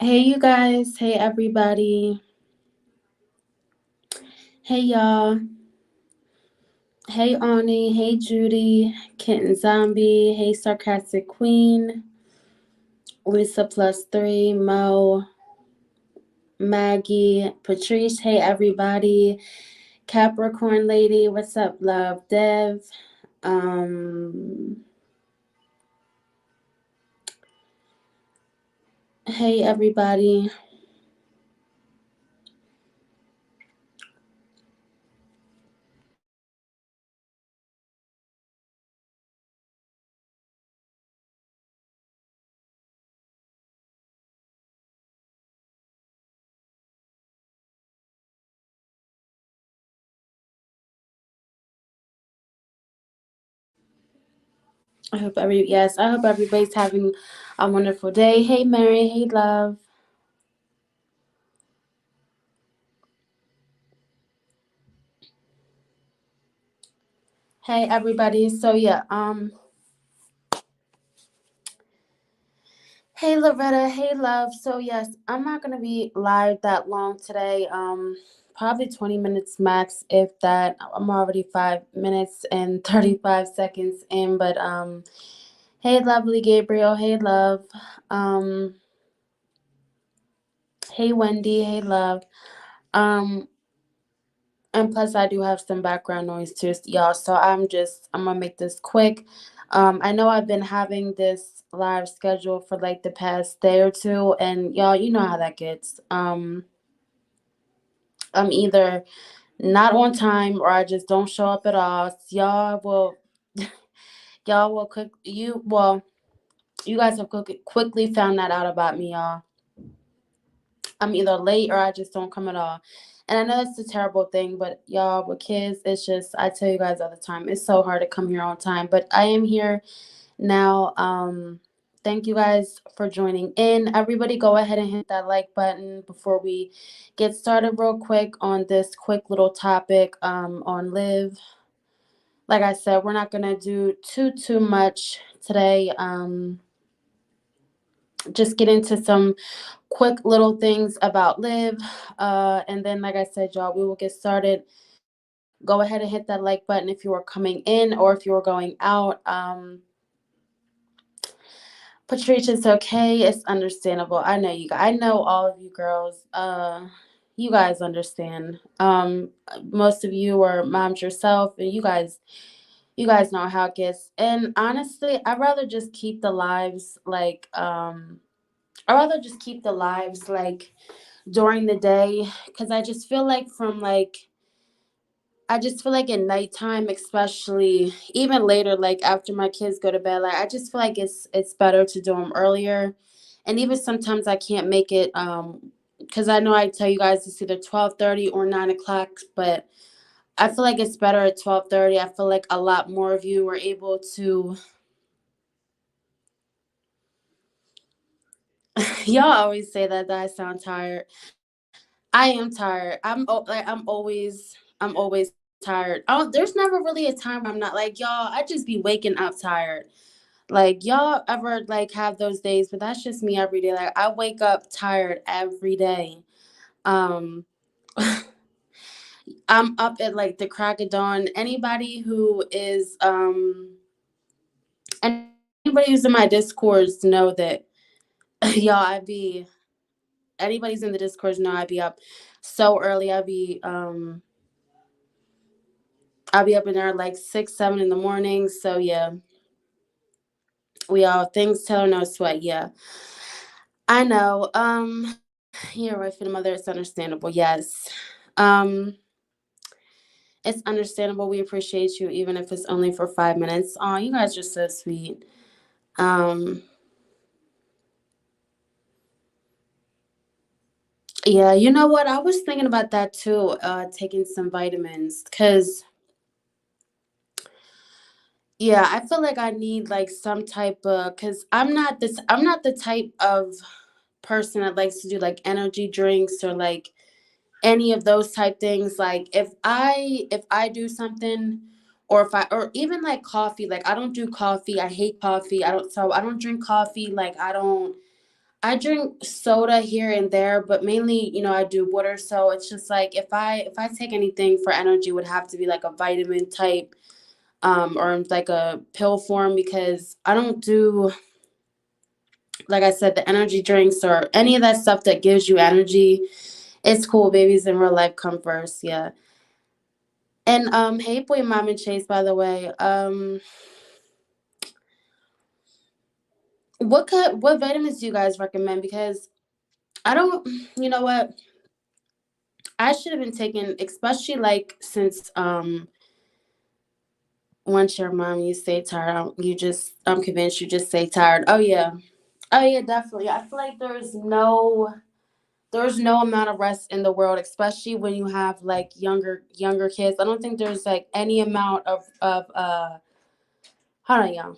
Hey, you guys. Hey, everybody. Hey, y'all. Hey, Ani. Hey, Judy. Kitten Zombie. Hey, Sarcastic Queen. Lisa plus three. Mo. Maggie. Patrice. Hey, everybody. Capricorn Lady. What's up, love? Dev. Um. Hey, everybody. I hope everybody's having a wonderful day. Hey, Mary. Hey, love. Hey, everybody. Hey Loretta, hey love. So yes, I'm not gonna be live that long today. Probably 20 minutes max, if that. I'm already 5 minutes and 35 seconds in, but hey lovely Gabriel, hey love. Um, hey Wendy, hey love. Um, and plus I do have some background noise too, y'all. So I'm gonna make this quick. I know I've been having this live schedule for like the past day or two, and y'all, you know how that gets. I'm either not on time or I just don't show up at all. Y'all will quick you guys have quickly found that out about me, y'all. I'm either late or I just don't come at all. And I know that's a terrible thing, but y'all, with kids, it's just, I tell you guys all the time, it's so hard to come here on time. But I am here now. Thank you guys for joining in. Everybody, go ahead and hit that like button before we get started, real quick, on this quick little topic on live. Like I said, we're not going to do too much today. Just get into some quick little things about live, and then like I said, y'all, we will get started. Go ahead and hit that like button if you are coming in or if you are going out. Patricia, it's okay, it's understandable. I know you guys, I know all of you girls, you guys understand. Most of you are moms yourself, and you guys know how it gets. And honestly, I'd rather just keep the lives like during the day, because I just feel like at nighttime, especially even later, like after my kids go to bed, like I just feel like it's better to do them earlier. And even sometimes I can't make it, because I know I tell you guys it's either 12:30 or 9 o'clock, but I feel like it's better at 12:30. I feel like a lot more of you were able to. Y'all always say that I sound tired. I am tired. I'm always tired. Oh, there's never really a time where I'm not like y'all. I just be waking up tired. Like y'all ever like have those days, but that's just me every day. Like I wake up tired every day. Um, I'm up at like the crack of dawn. Anybody who's in my discords know that y'all. Anybody's in the discords know I be up so early. I'll be up in there like 6, 7 in the morning. So yeah, we all things tell her no sweat. Yeah, I know. You're right for the mother. It's understandable. Yes. Um, it's understandable. We appreciate you, even if it's only for 5 minutes. Oh, you guys are so sweet. Um, yeah, you know what? I was thinking about that too. Taking some vitamins, cause yeah, I feel like I need like some type of. Cause I'm not the type of person that likes to do like energy drinks or like any of those type things. Like if I do something, or even like coffee, like I don't do coffee. I hate coffee. I don't drink coffee. Like I drink soda here and there, but mainly, I do water. So it's just like if I take anything for energy, it would have to be like a vitamin type, or like a pill form, because I don't do, like I said, the energy drinks or any of that stuff that gives you energy. It's cool. Babies in real life come first. Yeah. And hey boy, mom and Chase, by the way. What vitamins do you guys recommend? Because I don't, you know what? I should have been taking, especially like since once your mom, you stay tired, I'm convinced you just stay tired. Oh yeah, definitely. I feel like there's no amount of rest in the world, especially when you have like younger kids. I don't think there's like any amount of hold on, y'all.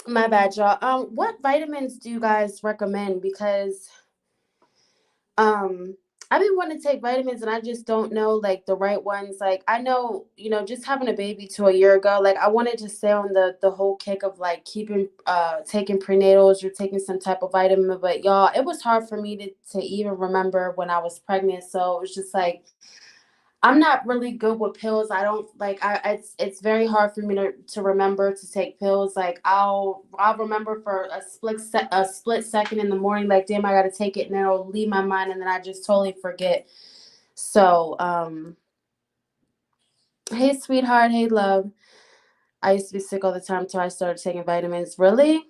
My bad, y'all. What vitamins do you guys recommend? Because um I've been wanting to take vitamins and I just don't know like the right ones. Like I know, just having a baby to a year ago, like I wanted to stay on the whole kick of like keeping taking prenatals or taking some type of vitamin, but y'all, it was hard for me to even remember when I was pregnant. So it was just like I'm not really good with pills. I don't like it's very hard for me to remember to take pills. Like I'll remember for a split second in the morning, like damn, I gotta take it, and then it'll leave my mind and then I just totally forget. So hey sweetheart, hey love. I used to be sick all the time until I started taking vitamins. Really?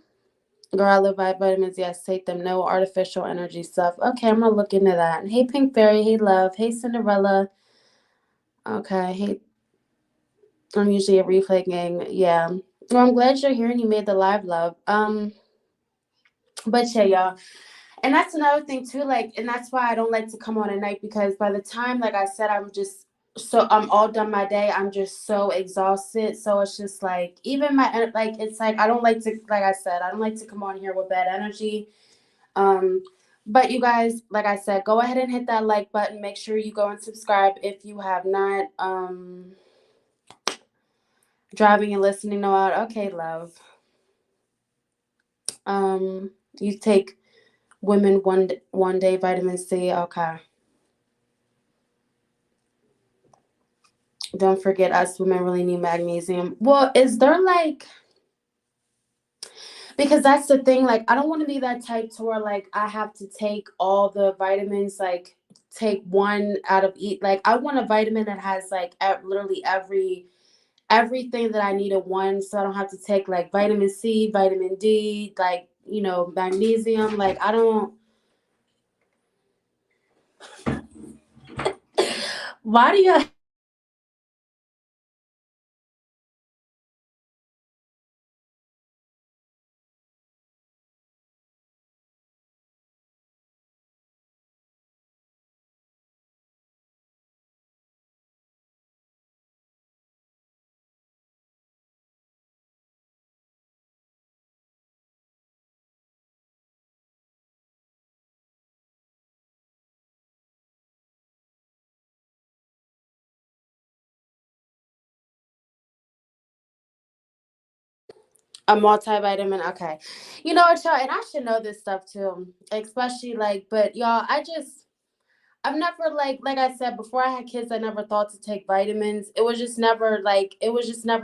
Girl, I live by vitamins. Yes, take them. No artificial energy stuff. Okay, I'm gonna look into that. Hey Pink Fairy, hey love, hey Cinderella. Okay, hey, I'm usually a replay gang. Yeah. Well, I'm glad you're here and you made the live, love. But yeah, y'all. And that's another thing too, like, and that's why I don't like to come on at night, because by the time, like I said, I'm all done my day. I'm just so exhausted. So it's just like even like it's like I don't like to, like I said, I don't like to come on here with bad energy. Um but you guys, like I said, go ahead and hit that like button. Make sure you go and subscribe if you have not. Driving and listening no out. Okay, love. You take women one day vitamin C. Okay. Don't forget, us women really need magnesium. Well, is there like, because that's the thing, like I don't want to be that type to where like I have to take all the vitamins, like take one out of each. Like I want a vitamin that has like literally everything that I need in one, so I don't have to take like vitamin C, vitamin D, like magnesium. Like I don't. Why do you? A multivitamin, okay. You know what, y'all, and I should know this stuff too, especially like, but y'all, I've never like I said before I had kids, I never thought to take vitamins. It was just never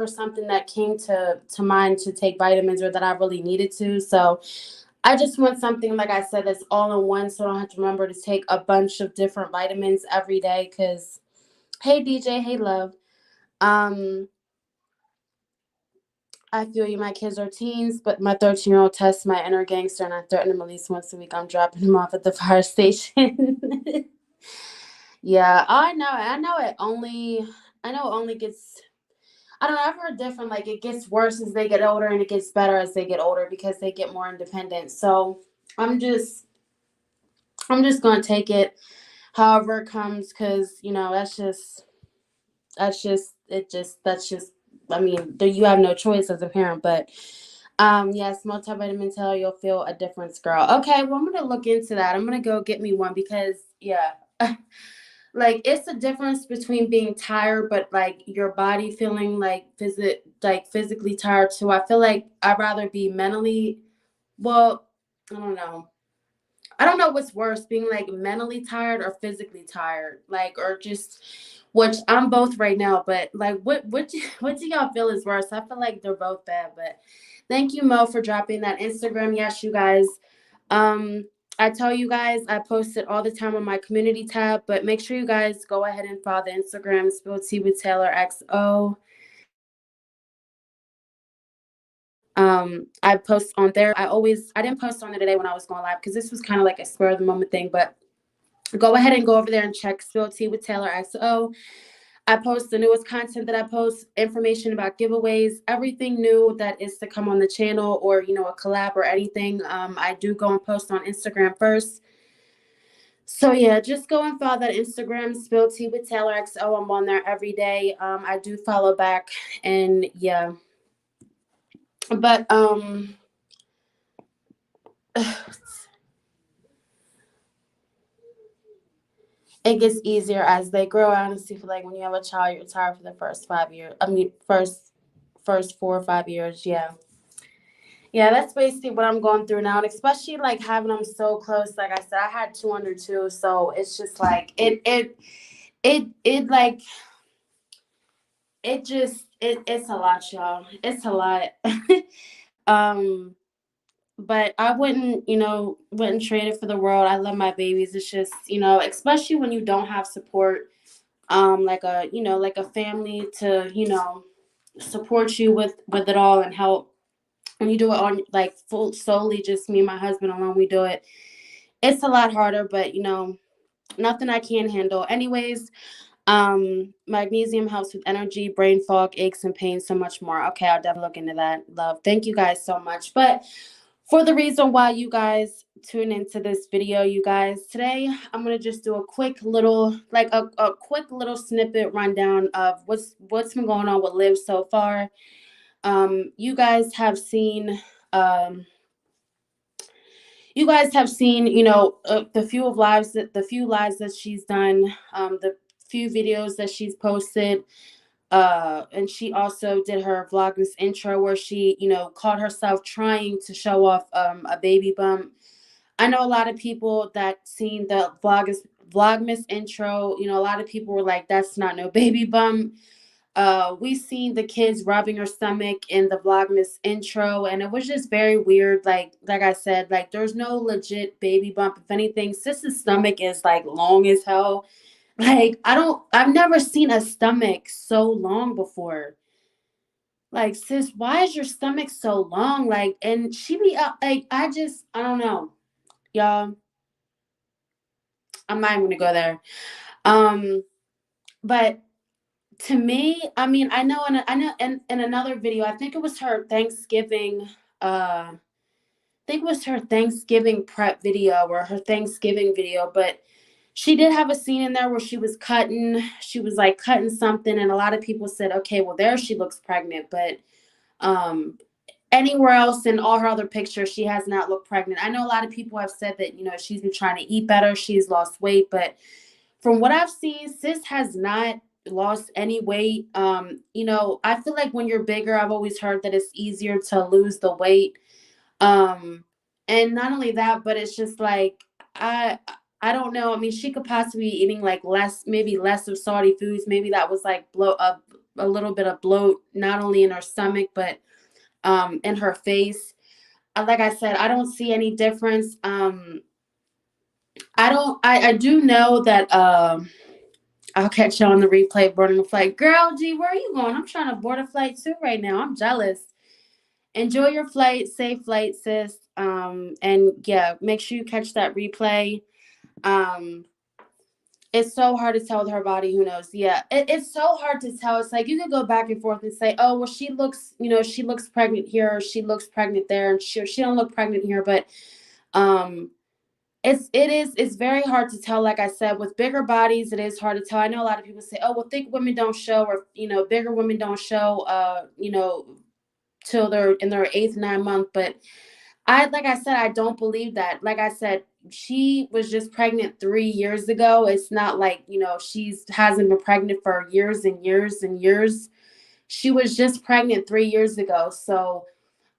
something that came to mind to take vitamins or that I really needed to. So I just want something, like I said, that's all in one, so I don't have to remember to take a bunch of different vitamins every day. Cause hey DJ, hey love. Um I feel you. My kids are teens, but my 13-year-old tests my inner gangster, and I threaten him at least once a week. I'm dropping him off at the fire station. Yeah, I know it only gets, I don't know, I've heard different, like it gets worse as they get older and it gets better as they get older because they get more independent. So I'm just I'm just gonna take it however it comes, because that's just, I mean, you have no choice as a parent. But yes, multivitamin tell you'll feel a difference, girl. Okay, well, I'm gonna look into that. I'm gonna go get me one because yeah. Like it's a difference between being tired but like your body feeling like physically tired too. I feel like I'd rather be mentally, well, I don't know. I don't know what's worse, being like mentally tired or physically tired, like, or just, which I'm both right now. But like, what do y'all feel is worse? I feel like they're both bad. But thank you, Mo, for dropping that Instagram. Yes, you guys. Um, I tell you guys, I post it all the time on my community tab. But make sure you guys go ahead and follow the Instagram, Spill Tea with Taylor XO. I post on there. I didn't post on it today when I was going live because this was kind of like a spur of the moment thing, but go ahead and go over there and check Spill Tea with Taylor XO. I post the newest content that I post, information about giveaways, everything new that is to come on the channel, or a collab or anything. I do go and post on Instagram first. So yeah, just go and follow that Instagram, Spill Tea with Taylor XO. I'm on there every day. I do follow back, and yeah, but it gets easier as they grow. I honestly feel like when you have a child, you're tired for the first 5 years. I mean, first 4 or 5 years. Yeah, yeah, that's basically what I'm going through now, and especially like having them so close. Like I said, I had two under two, so it's just like like it's a lot, y'all. It's a lot. um, but I wouldn't trade it for the world. I love my babies. It's just especially when you don't have support, like a family to support you with it all and help. When you do it on like full solely just me and my husband alone, we do it, it's a lot harder. But nothing I can't handle. Anyways, magnesium helps with energy, brain fog, aches and pains, so much more. Okay, I'll definitely look into that. Love, thank you guys so much. But for the reason why you guys tune into this video, you guys, today I'm gonna just do a quick little, like a quick little snippet rundown of what's been going on with Liv so far. You guys have seen, um, the few lives that she's done, the few videos that she's posted. And she also did her Vlogmas intro where she, caught herself trying to show off a baby bump. I know a lot of people that seen the Vlogmas intro. A lot of people were like, "That's not no baby bump." We seen the kids rubbing her stomach in the Vlogmas intro, and it was just very weird. Like I said, like there's no legit baby bump. If anything, Sis's stomach is like long as hell. Like I've never seen a stomach so long before. Like, sis, why is your stomach so long? Like, and she be up, like, I don't know, y'all. I'm not even gonna go there. Um, but to me, I mean, I know in another video, I think it was her Thanksgiving, I think it was her Thanksgiving prep video or her Thanksgiving video, but she did have a scene in there where she was like cutting something, and a lot of people said, okay, well, there she looks pregnant, but um anywhere else in all her other pictures, she has not looked pregnant. I know a lot of people have said that, she's been trying to eat better, she's lost weight, but from what I've seen, sis has not lost any weight. I feel like when you're bigger, I've always heard that it's easier to lose the weight. Um, and not only that, but it's just like I don't know. I mean, she could possibly be eating like maybe less of salty foods. Maybe that was like a little bit of bloat, not only in her stomach, but in her face. Like I said, I don't see any difference. I do know that I'll catch you on the replay boarding a flight. Girl, G, where are you going? I'm trying to board a flight too right now. I'm jealous. Enjoy your flight, safe flight, sis. And yeah, make sure you catch that replay. Um, It's so hard to tell with her body. Who knows? Yeah, it's so hard to tell. It's like you could go back and forth and say, oh, well, she looks, she looks pregnant here, or she looks pregnant there, and she don't look pregnant here. But um, it's very hard to tell. Like I said, with bigger bodies, it is hard to tell. I know a lot of people say, oh, well, thick women don't show, or bigger women don't show. Till they're in their eighth, 9 month. But like I said, I don't believe that. Like I said, she was just pregnant 3 years ago. It's not like, she's hasn't been pregnant for years and years and years. She was just pregnant 3 years ago. So,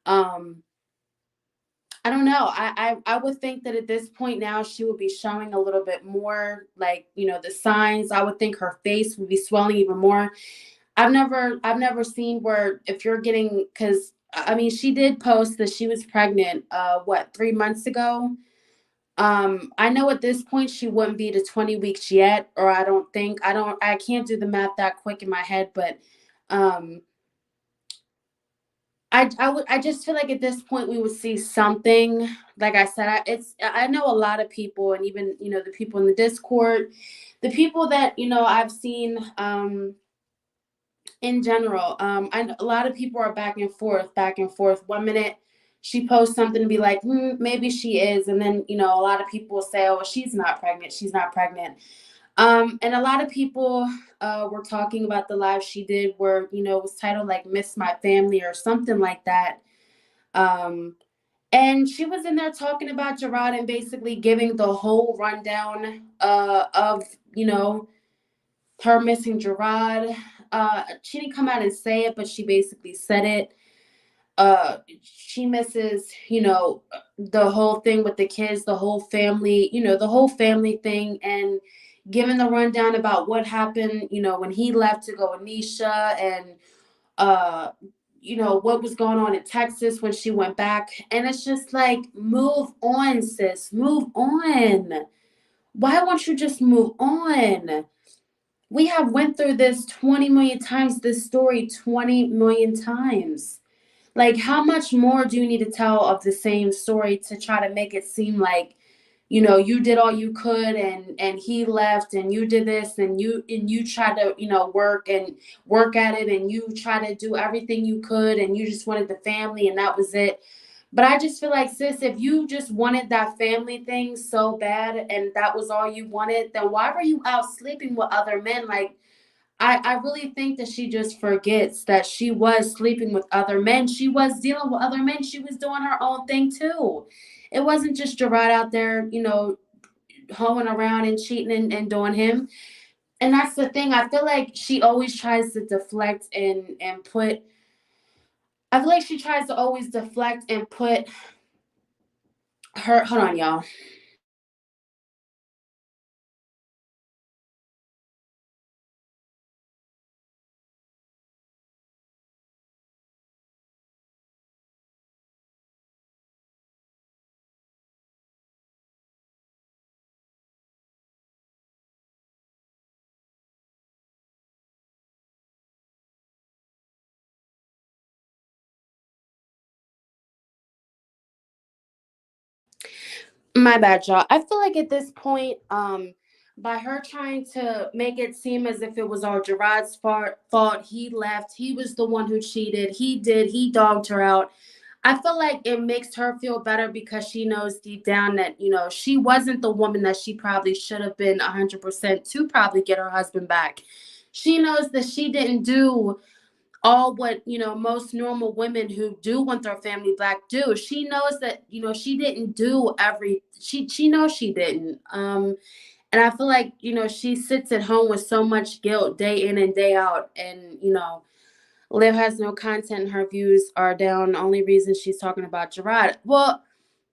um, I don't know. I would think that at this point now she would be showing a little bit more, like, the signs. I would think her face would be swelling even more. I've never seen where if you're getting, because I mean she did post that she was pregnant 3 months ago. I know at this point she wouldn't be to 20 weeks yet, or I can't do the math that quick in my head, but um I just feel like at this point we would see something. Like I said, I know a lot of people, and even the people in the Discord, the people that I've seen in general. I know a lot of people are back and forth, back and forth. One minute she posts something and be like, maybe she is, and then a lot of people will say, oh, she's not pregnant, she's not pregnant. And a lot of people were talking about the live she did where it was titled like "Miss My Family" or something like that. Um, and she was in there talking about Jerrod and basically giving the whole rundown of you know her missing Jerrod. She didn't come out and say it, but she basically said it. She misses, the whole thing with the kids, the whole family, the whole family thing, and giving the rundown about what happened, when he left to go with Nisha, and uh, what was going on in Texas when she went back. And it's just like, move on, sis, move on. Why won't you just move on? We have went through this 20 million times, this story 20 million times. Like, how much more do you need to tell of the same story to try to make it seem like, you did all you could, and he left, and you did this, and you tried to, work at it, and you tried to do everything you could, and you just wanted the family, and that was it. But I just feel like, sis, if you just wanted that family thing so bad and that was all you wanted, then why were you out sleeping with other men? Like, I really think that she just forgets that she was sleeping with other men. She was dealing with other men. She was doing her own thing too. It wasn't just Jerrod out there, hoeing around and cheating and doing him. And that's the thing. I feel like she always tries to deflect and put. I feel like she tries to always deflect and put her. Hold on, y'all. My bad, y'all. I feel like at this point, by her trying to make it seem as if it was all Gerard's fault, he left, he was the one who cheated, he dogged her out. I feel like it makes her feel better because she knows deep down that, she wasn't the woman that she probably should have been 100% to probably get her husband back. She knows that she didn't do all what most normal women who do want their family back do. She knows that she didn't do she knows she didn't. And I feel like she sits at home with so much guilt day in and day out, and Liv has no content, her views are down. The only reason she's talking about Jerrod, well,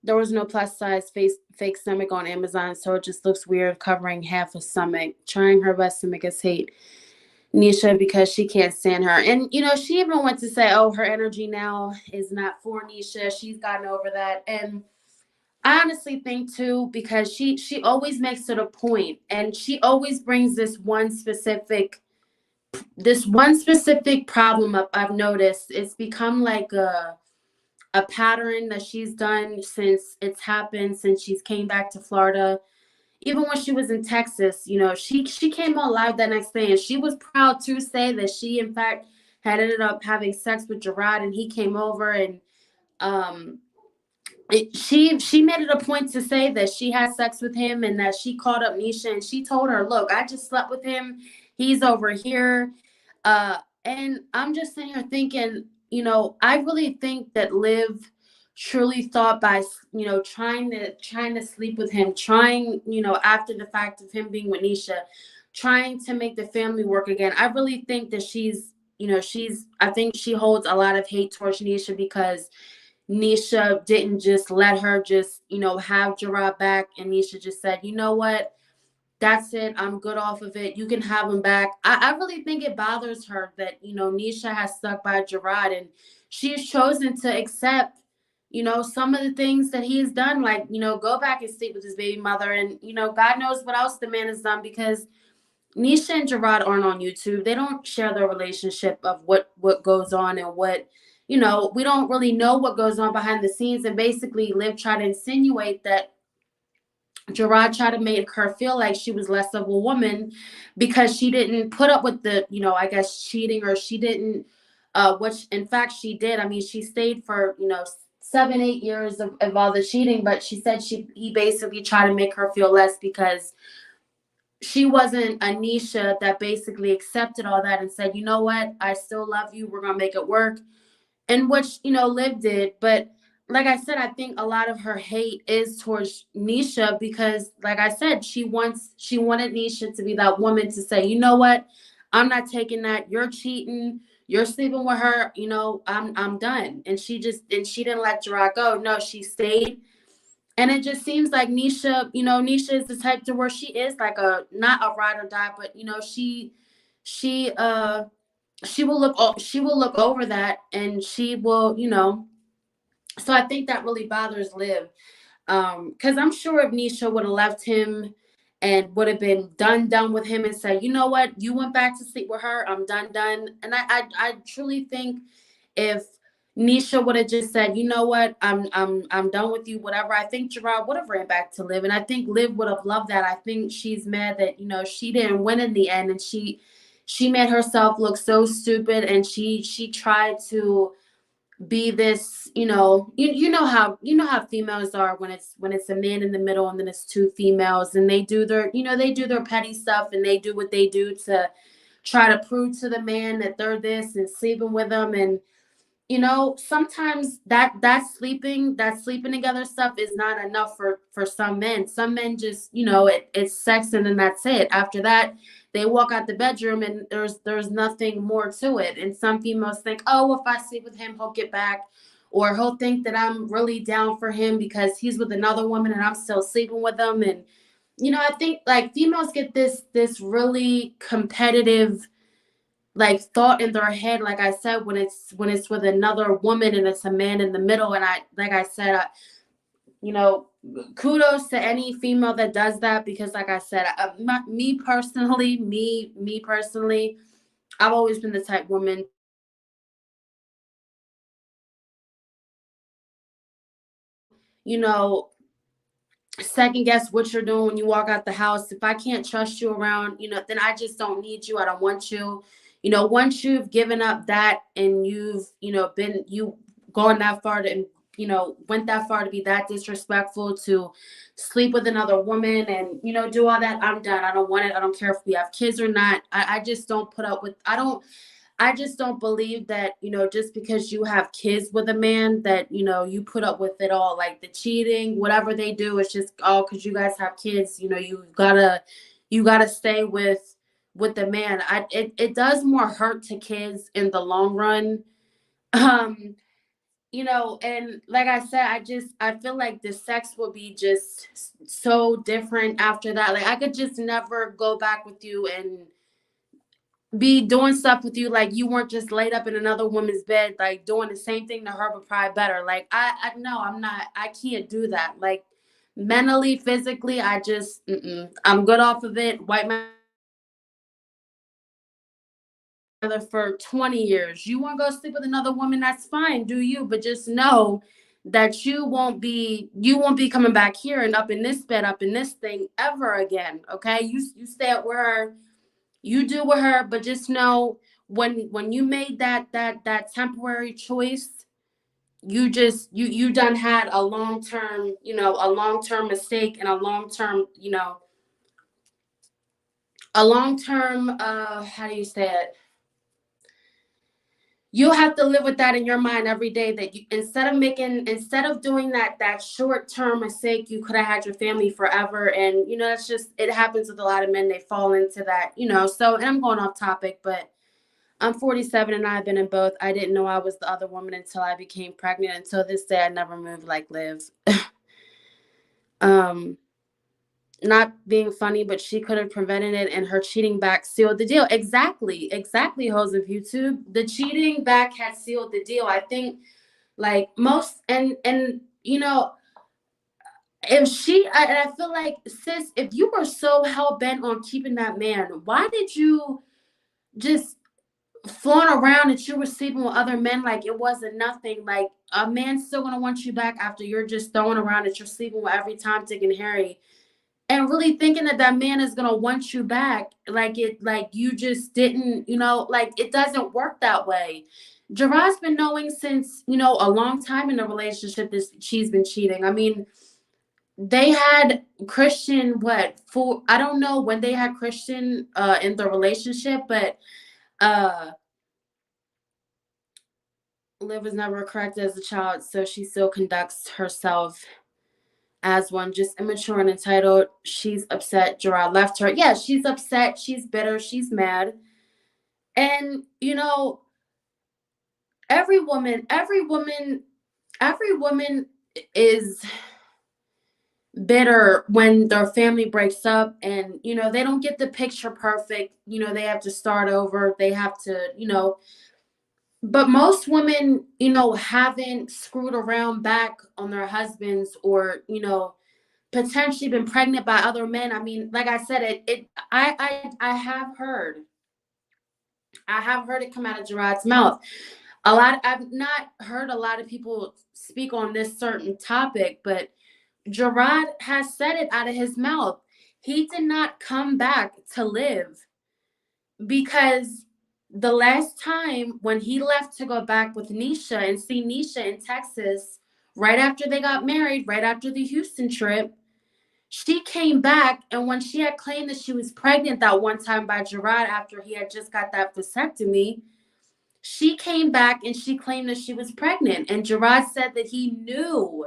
there was no plus size face fake stomach on Amazon, so it just looks weird covering half a stomach, trying her best to make us hate Nisha because she can't stand her. And she even went to say, oh, her energy now is not for Nisha. She's gotten over that. And I honestly think too, because she always makes it a point, and she always brings this one specific problem up. I've noticed it's become like a pattern that she's done since it's happened, since she's came back to Florida. even when she was in Texas, she came on live that next day and she was proud to say that she in fact had ended up having sex with Jerrod, and he came over, and um she made it a point to say that she had sex with him and that she called up Nisha and she told her, look, I just slept with him. He's over here. And I'm just sitting here thinking, I really think that Liv truly thought by, trying to sleep with him, trying, after the fact of him being with Nisha, trying to make the family work again. I really think that I think she holds a lot of hate towards Nisha because Nisha didn't just let her just, have Jerrod back. And Nisha just said, you know what? That's it. I'm good off of it. You can have him back. I really think it bothers her that, Nisha has stuck by Jerrod and she's chosen to accept, some of the things that he has done, like, go back and sleep with his baby mother. And, God knows what else the man has done because Nisha and Jerrod aren't on YouTube. They don't share their relationship of what goes on and what, we don't really know what goes on behind the scenes. And basically, Liv tried to insinuate that Jerrod tried to make her feel like she was less of a woman because she didn't put up with the, I guess cheating, or she didn't, which in fact she did. I mean, she stayed for, 7, 8 years of all the cheating, but she said he basically tried to make her feel less because she wasn't a Nisha that basically accepted all that and said, you know what, I still love you. We're gonna make it work. And which, Liv did. But like I said, I think a lot of her hate is towards Nisha because, like I said, she wanted Nisha to be that woman to say, you know what, I'm not taking that. You're cheating. You're sleeping with her. I'm done. And she didn't let Jerrod go. No, she stayed. And it just seems like Nisha, Nisha is the type to where she is like a not a ride or die, but she she will look over that and she will, so I think that really bothers Liv. Because I'm sure if Nisha would have left him and would have been done with him and said, you know what, you went back to sleep with her, I'm done. And I truly think if Nisha would have just said, you know what, I'm done with you, whatever, I think Jerrod would have ran back to Liv. And I think Liv would have loved that. I think she's mad that, she didn't win in the end, and she made herself look so stupid, and she tried to be this, you know how females are when it's a man in the middle and then it's two females, and they do their petty stuff, and they do what they do to try to prove to the man that they're this and sleeping with them. And sometimes that sleeping together stuff is not enough for some men. Some men just, it's sex and then that's it. After that, they walk out the bedroom and there's nothing more to it. And some females think, oh, if I sleep with him, he'll get back, or he'll think that I'm really down for him because he's with another woman and I'm still sleeping with him. And I think like females get this really competitive like thought in their head, like I said, when it's with another woman and it's a man in the middle. And like I said, you know kudos to any female that does that, because like I said, me personally, me personally, I've always been the type woman, you know second guess what you're doing when you walk out the house. If I can't trust you around, then I just don't need you. I don't want you. Once you've given up that and you've, been you gone that far to, went that far to be that disrespectful, to sleep with another woman and, do all that, I'm done. I don't want it. I don't care if we have kids or not. I just don't put up with, I just don't believe that, just because you have kids with a man that, you put up with it all, like the cheating, whatever they do, it's just all because you guys have kids, you gotta stay with the man. It does more hurt to kids in the long run. Um, and like I said, I feel like the sex will be just so different after that. Like I could just never go back with you and be doing stuff with you like you weren't just laid up in another woman's bed, like doing the same thing to her, but probably better. Like I no, I'm not. I can't do that. Like mentally, physically, I just, I'm good off of it. Wipe my for 20 years. You want to go sleep with another woman? That's fine. Do you? But just know that you won't be coming back here and up in this bed, up in this thing ever again. Okay, you stay up with her, you do with her, but just know when you made that temporary choice, you just you done had a long term, a long term mistake, and a long term, a long term, how do you say it, you have to live with that in your mind every day, that you, instead of doing that short term mistake, you could have had your family forever. And that's just, it happens with a lot of men. They fall into that, so, and I'm going off topic, but I'm 47 and I've been in both. I didn't know I was the other woman until I became pregnant. Until this day, I never moved like Liv. um Not being funny, but she could have prevented it, and her cheating back sealed the deal. Exactly, hoes of YouTube. The cheating back had sealed the deal. I think, like most, and if and I feel like, sis, if you were so hell bent on keeping that man, why did you just flaunt around that you were sleeping with other men like it wasn't nothing? Like, a man's still gonna want you back after you're just throwing around that you're sleeping with every Tom, Dick, and Harry, and really thinking that man is gonna want you back, like you just didn't, like, it doesn't work that way. Jerrod's been knowing since, a long time in the relationship that she's been cheating. I mean, they had Christian, what, for, I don't know when they had Christian in the relationship, but uh Liv was never corrected as a child, so she still conducts herself as one, just immature and entitled. She's upset Jerrod left her. Yeah, she's upset. She's bitter. She's mad. And, every woman, every woman is bitter when their family breaks up, and, they don't get the picture perfect. They have to start over. They have to, but most women, haven't screwed around back on their husbands, or, potentially been pregnant by other men. I mean, like I said, I have heard it come out of Jerrod's mouth. I've not heard a lot of people speak on this certain topic, but Jerrod has said it out of his mouth. He did not come back to Liv because the last time when he left to go back with Nisha and see Nisha in Texas, right after they got married, right after the Houston trip, she came back, and when she had claimed that she was pregnant that one time by Jerrod after he had just got that vasectomy, she came back and she claimed that she was pregnant. And Jerrod said that he knew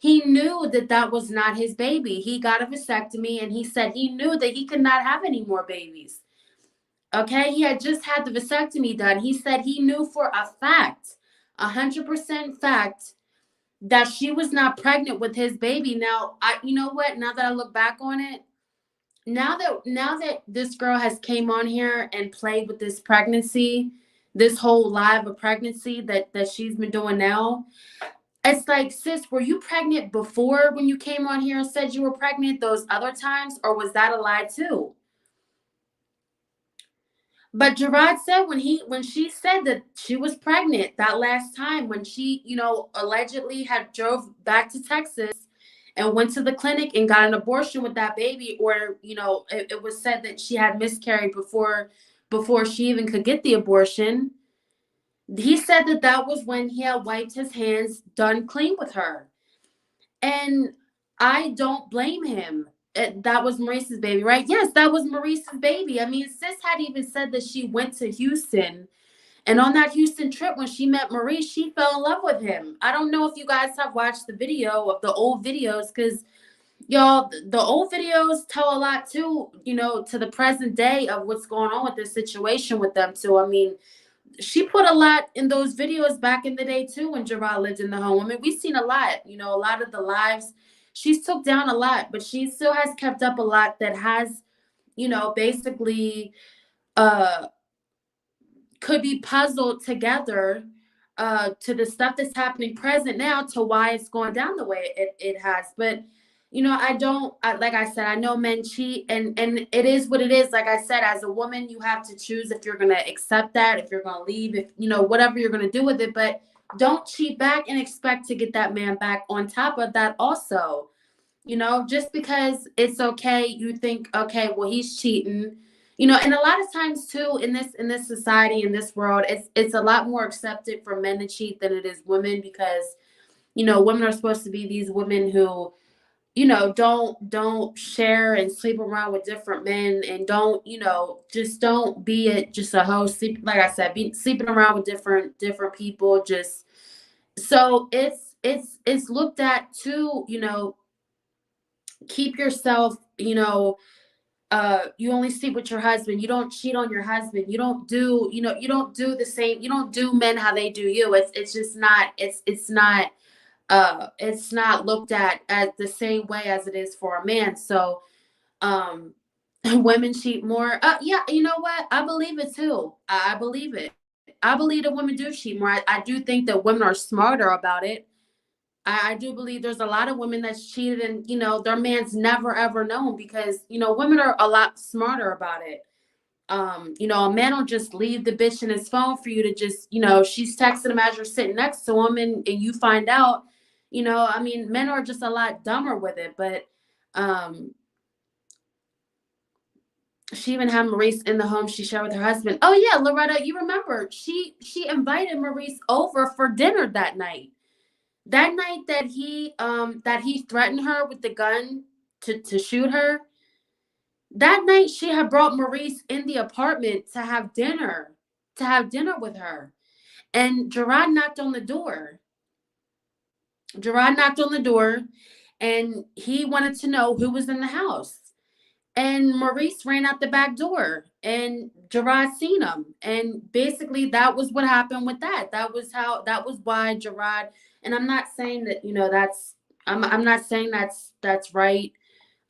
that was not his baby. He got a vasectomy, and he said he knew that he could not have any more babies. Okay, he had just had the vasectomy done. He said he knew for a fact, 100% fact, that she was not pregnant with his baby. Now, you know what? Now that I look back on it, now that this girl has came on here and played with this pregnancy, this whole lie of a pregnancy that she's been doing now, it's like, sis, were you pregnant before when you came on here and said you were pregnant those other times, or was that a lie too? But Jerrod said when she said that she was pregnant that last time, when she, allegedly had drove back to Texas and went to the clinic and got an abortion with that baby, or, it was said that she had miscarried before she even could get the abortion. He said that was when he had wiped his hands, done clean with her. And I don't blame him. That was Maurice's baby, right? Yes, that was Maurice's baby. I mean, sis had even said that she went to Houston, and on that Houston trip, when she met Maurice, she fell in love with him. I don't know if you guys have watched the video of the old videos, because y'all, the old videos tell a lot too, to the present day of what's going on with this situation with them too. I mean, she put a lot in those videos back in the day too, when Jerrod lived in the home. I mean, we've seen a lot, a lot of the lives. She's took down a lot, but she still has kept up a lot that has, basically could be puzzled together to the stuff that's happening present now, to why it's going down the way it has. But like I said, I know men cheat, and it is what it is. Like I said, as a woman, you have to choose if you're going to accept that, if you're going to leave, if, whatever you're going to do with it. But Don't cheat back and expect to get that man back. On top of that, also, just because it's okay, you think, okay, well, he's cheating. And a lot of times too, in this society, in this world, it's a lot more accepted for men to cheat than it is women, because women are supposed to be these women who don't share and sleep around with different men, and don't just don't be just a hoe, like I said, be sleeping around with different people. Just so it's looked at to keep yourself, you only sleep with your husband, you don't cheat on your husband, you don't do the same, you don't do men how they do you. It's just not, it's not looked at as the same way as it is for a man. So um women cheat more. Yeah, you know what, I believe it too. I believe it. I believe that women do cheat more. I do think that women are smarter about it. I do believe there's a lot of women that's cheated, and their man's never ever known, because women are a lot smarter about it. A man will just leave the bitch in his phone for you to just, she's texting him as you're sitting next to him, and you find out. I mean, men are just a lot dumber with it. But um she even had Maurice in the home she shared with her husband. Oh yeah, Loretta, you remember she invited Maurice over for dinner that night. That night that he threatened her with the gun to shoot her. That night she had brought Maurice in the apartment to have dinner with her. And Jerrod knocked on the door. Jerrod knocked on the door, and he wanted to know who was in the house. And Maurice ran out the back door, and Jerrod seen him. And basically that was what happened with that. That was why Jerrod, and I'm not saying that, I'm not saying that's right.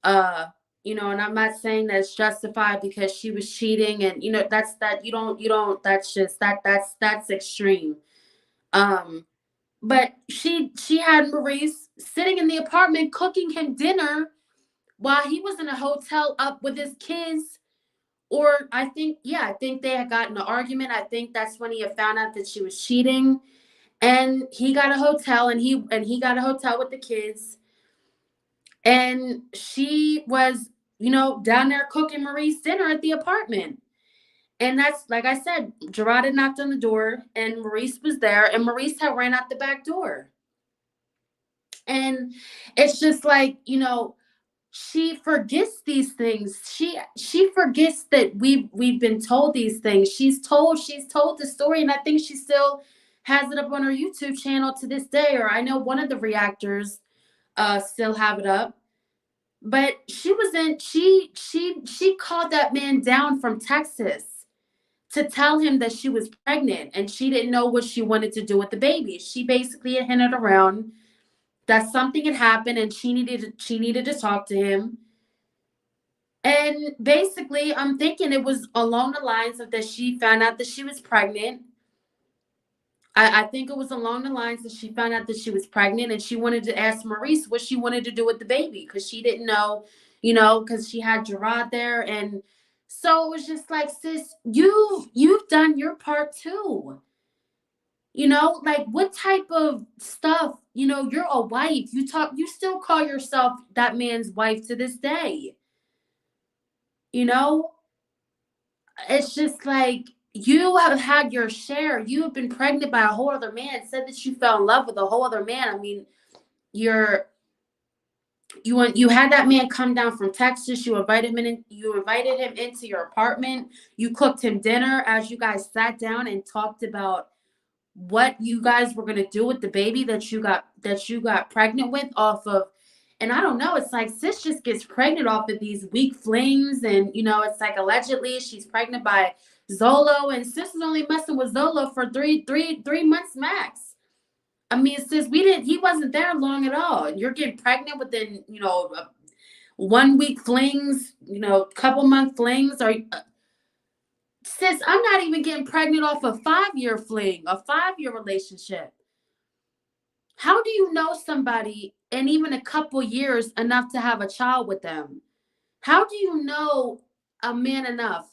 Uh and I'm not saying that it's justified because she was cheating, and that's that you don't that's just that's extreme. Um but she had Maurice sitting in the apartment cooking him dinner while he was in a hotel up with his kids. Or I think they had gotten an argument. I think that's when he had found out that she was cheating, and he got a hotel, and he got a hotel with the kids. And she was, down there cooking Marie's dinner at the apartment. And that's, like I said, Jerrod had knocked on the door, and Maurice was there, and Maurice had ran out the back door. And it's just like, she forgets these things. She forgets that we've been told these things. She's told the story, and I think she still has it up on her YouTube channel to this day. Or I know one of the reactors still have it up. But she was in she called that man down from Texas to tell him that she was pregnant, and she didn't know what she wanted to do with the baby. She basically had hinted around that something had happened, and she needed to talk to him. And basically, I'm thinking it was along the lines of that she found out that she was pregnant. I think it was along the lines that she found out that she was pregnant, and she wanted to ask Maurice what she wanted to do with the baby, because she didn't know, because she had Jerrod there. And so it was just like, sis, you've done your part too. Like, what type of stuff, you're a wife. You still call yourself that man's wife to this day. You know, it's just like, you have had your share. You have been pregnant by a whole other man, said that you fell in love with a whole other man. I mean, you're you had that man come down from Texas. You invited him into your apartment. You cooked him dinner as you guys sat down and talked about what you guys were going to do with the baby that you got pregnant with off of. And I don't know, it's like sis just gets pregnant off of these weak flings. And it's like, allegedly she's pregnant by Zolo, and sis is only messing with Zolo for three months max. I mean, sis, he wasn't there long at all. You're getting pregnant within 1 week flings, couple month flings. Or sis, I'm not even getting pregnant off a 5-year fling, a 5-year relationship. How do you know somebody in even a couple years enough to have a child with them? How do you know a man enough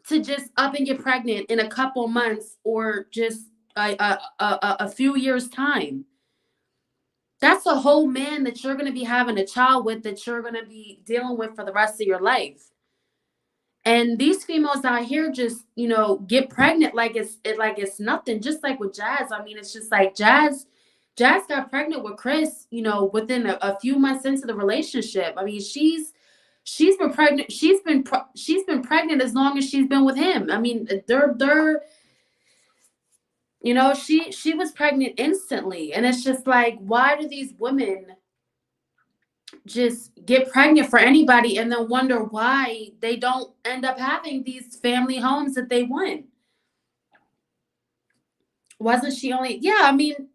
to just up and get pregnant in a couple months, or just a few years time. That's a whole man that you're going to be having a child with, that you're going to be dealing with for the rest of your life. And these females out here just, get pregnant like it's nothing. Just like with Jazz. I mean, it's just like Jazz got pregnant with Chris, within a few months into the relationship. I mean, she's been pregnant. She's been pregnant as long as she's been with him. I mean, they're she was pregnant instantly. And it's just like, why do these women just get pregnant for anybody and then wonder why they don't end up having these family homes that they want? Wasn't she only, yeah, I mean,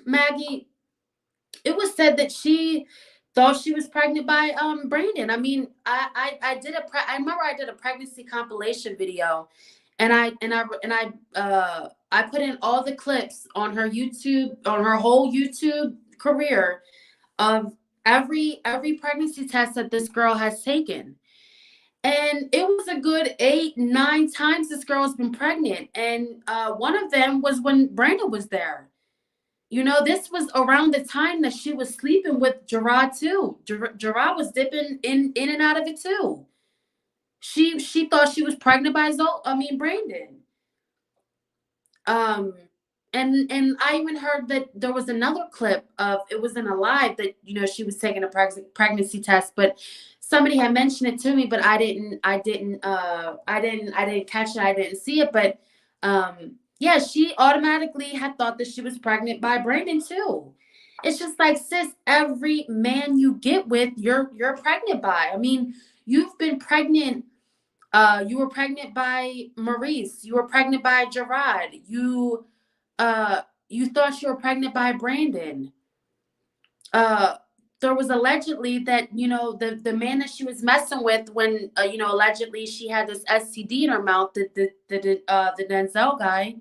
Maggie, it was said that she thought she was pregnant by Brandon. I mean, I remember I did a pregnancy compilation video, and I put in all the clips on her YouTube, on her whole YouTube career, of every pregnancy test that this girl has taken. And it was a good 8, 9 times this girl's been pregnant. And one of them was when Brandon was there. This was around the time that she was sleeping with Jerrod too. Jerrod was dipping in and out of it too. She thought she was pregnant by Brandon. Um, and I even heard that there was another clip of, it was in a live, that she was taking a pregnancy test, but somebody had mentioned it to me, but I didn't catch it. I didn't see it, but yeah, she automatically had thought that she was pregnant by Brandon too. It's just like, sis, every man you get with, you're pregnant by. I mean, you've been pregnant. You were pregnant by Maurice. You were pregnant by Jerrod. You thought you were pregnant by Brandon. There was allegedly that the man that she was messing with, when allegedly she had this STD in her mouth, the Denzel guy.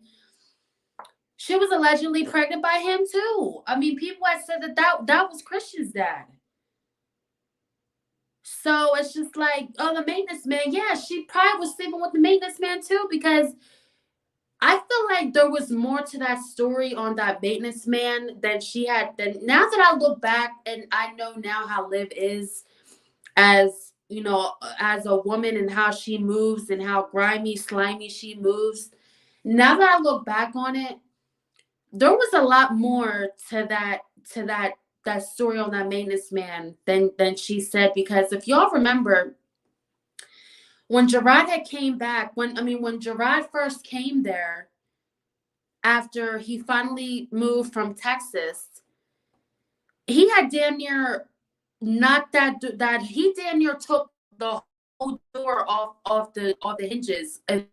She was allegedly pregnant by him too. I mean, people had said that was Christian's dad. So it's just like, oh, the maintenance man. Yeah, she probably was sleeping with the maintenance man too, because I feel like there was more to that story on that maintenance man than she had. Then now that I look back and I know now how Liv is as as a woman, and how she moves and how grimy, slimy she moves. Now that I look back on it, there was a lot more to that story on that maintenance man than she said. Because if y'all remember, when Jerrod had came back, when Jerrod first came there after he finally moved from Texas, he had damn near not that he damn near took the whole door off the hinges. And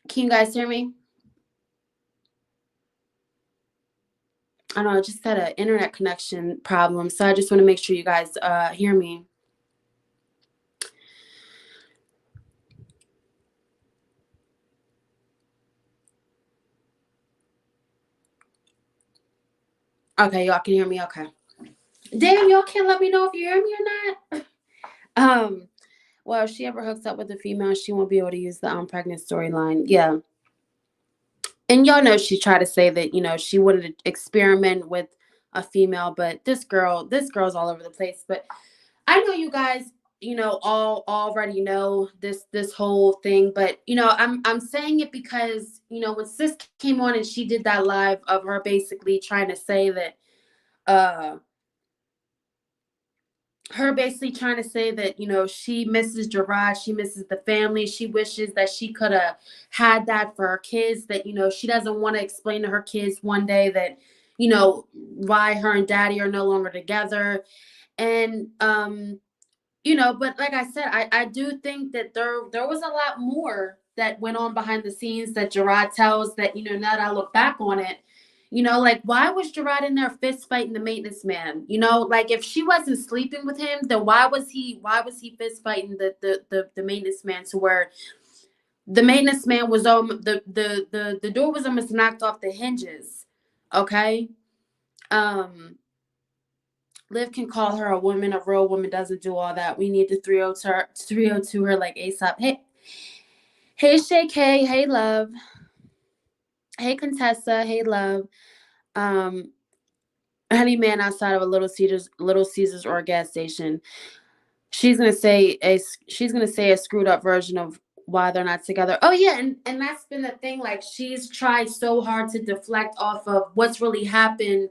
can you guys hear me? I don't know, I just had an internet connection problem, so I just want to make sure you guys hear me. Okay, y'all can hear me. Okay. Damn, y'all can't let me know if you hear me or not. Well, if she ever hooks up with a female, she won't be able to use the pregnant storyline. Yeah. And y'all know she tried to say that, she wanted to experiment with a female, but this girl's all over the place. But I know you guys, all already know this whole thing. But I'm saying it because, when Sis came on and she did that live of her basically trying to say that she misses Jerrod, she misses the family, she wishes that she could have had that for her kids, that she doesn't want to explain to her kids one day that why her and daddy are no longer together. And but like I said, I do think that there was a lot more that went on behind the scenes that Jerrod tells, that now that I look back on it, Like, why was Jerrod in there fist fighting the maintenance man? Like, if she wasn't sleeping with him, then why was he fist fighting the maintenance man, to where the maintenance man was the door was almost knocked off the hinges. Okay. um Liv can call her a woman. A real woman doesn't do all that. We need to 302 her like ASAP. Hey Shay K, hey love, hey Contessa, hey love. um Any man outside of a Little Caesars or a gas station, she's gonna say a screwed up version of why they're not together. Oh yeah, and that's been the thing. Like, she's tried so hard to deflect off of what's really happened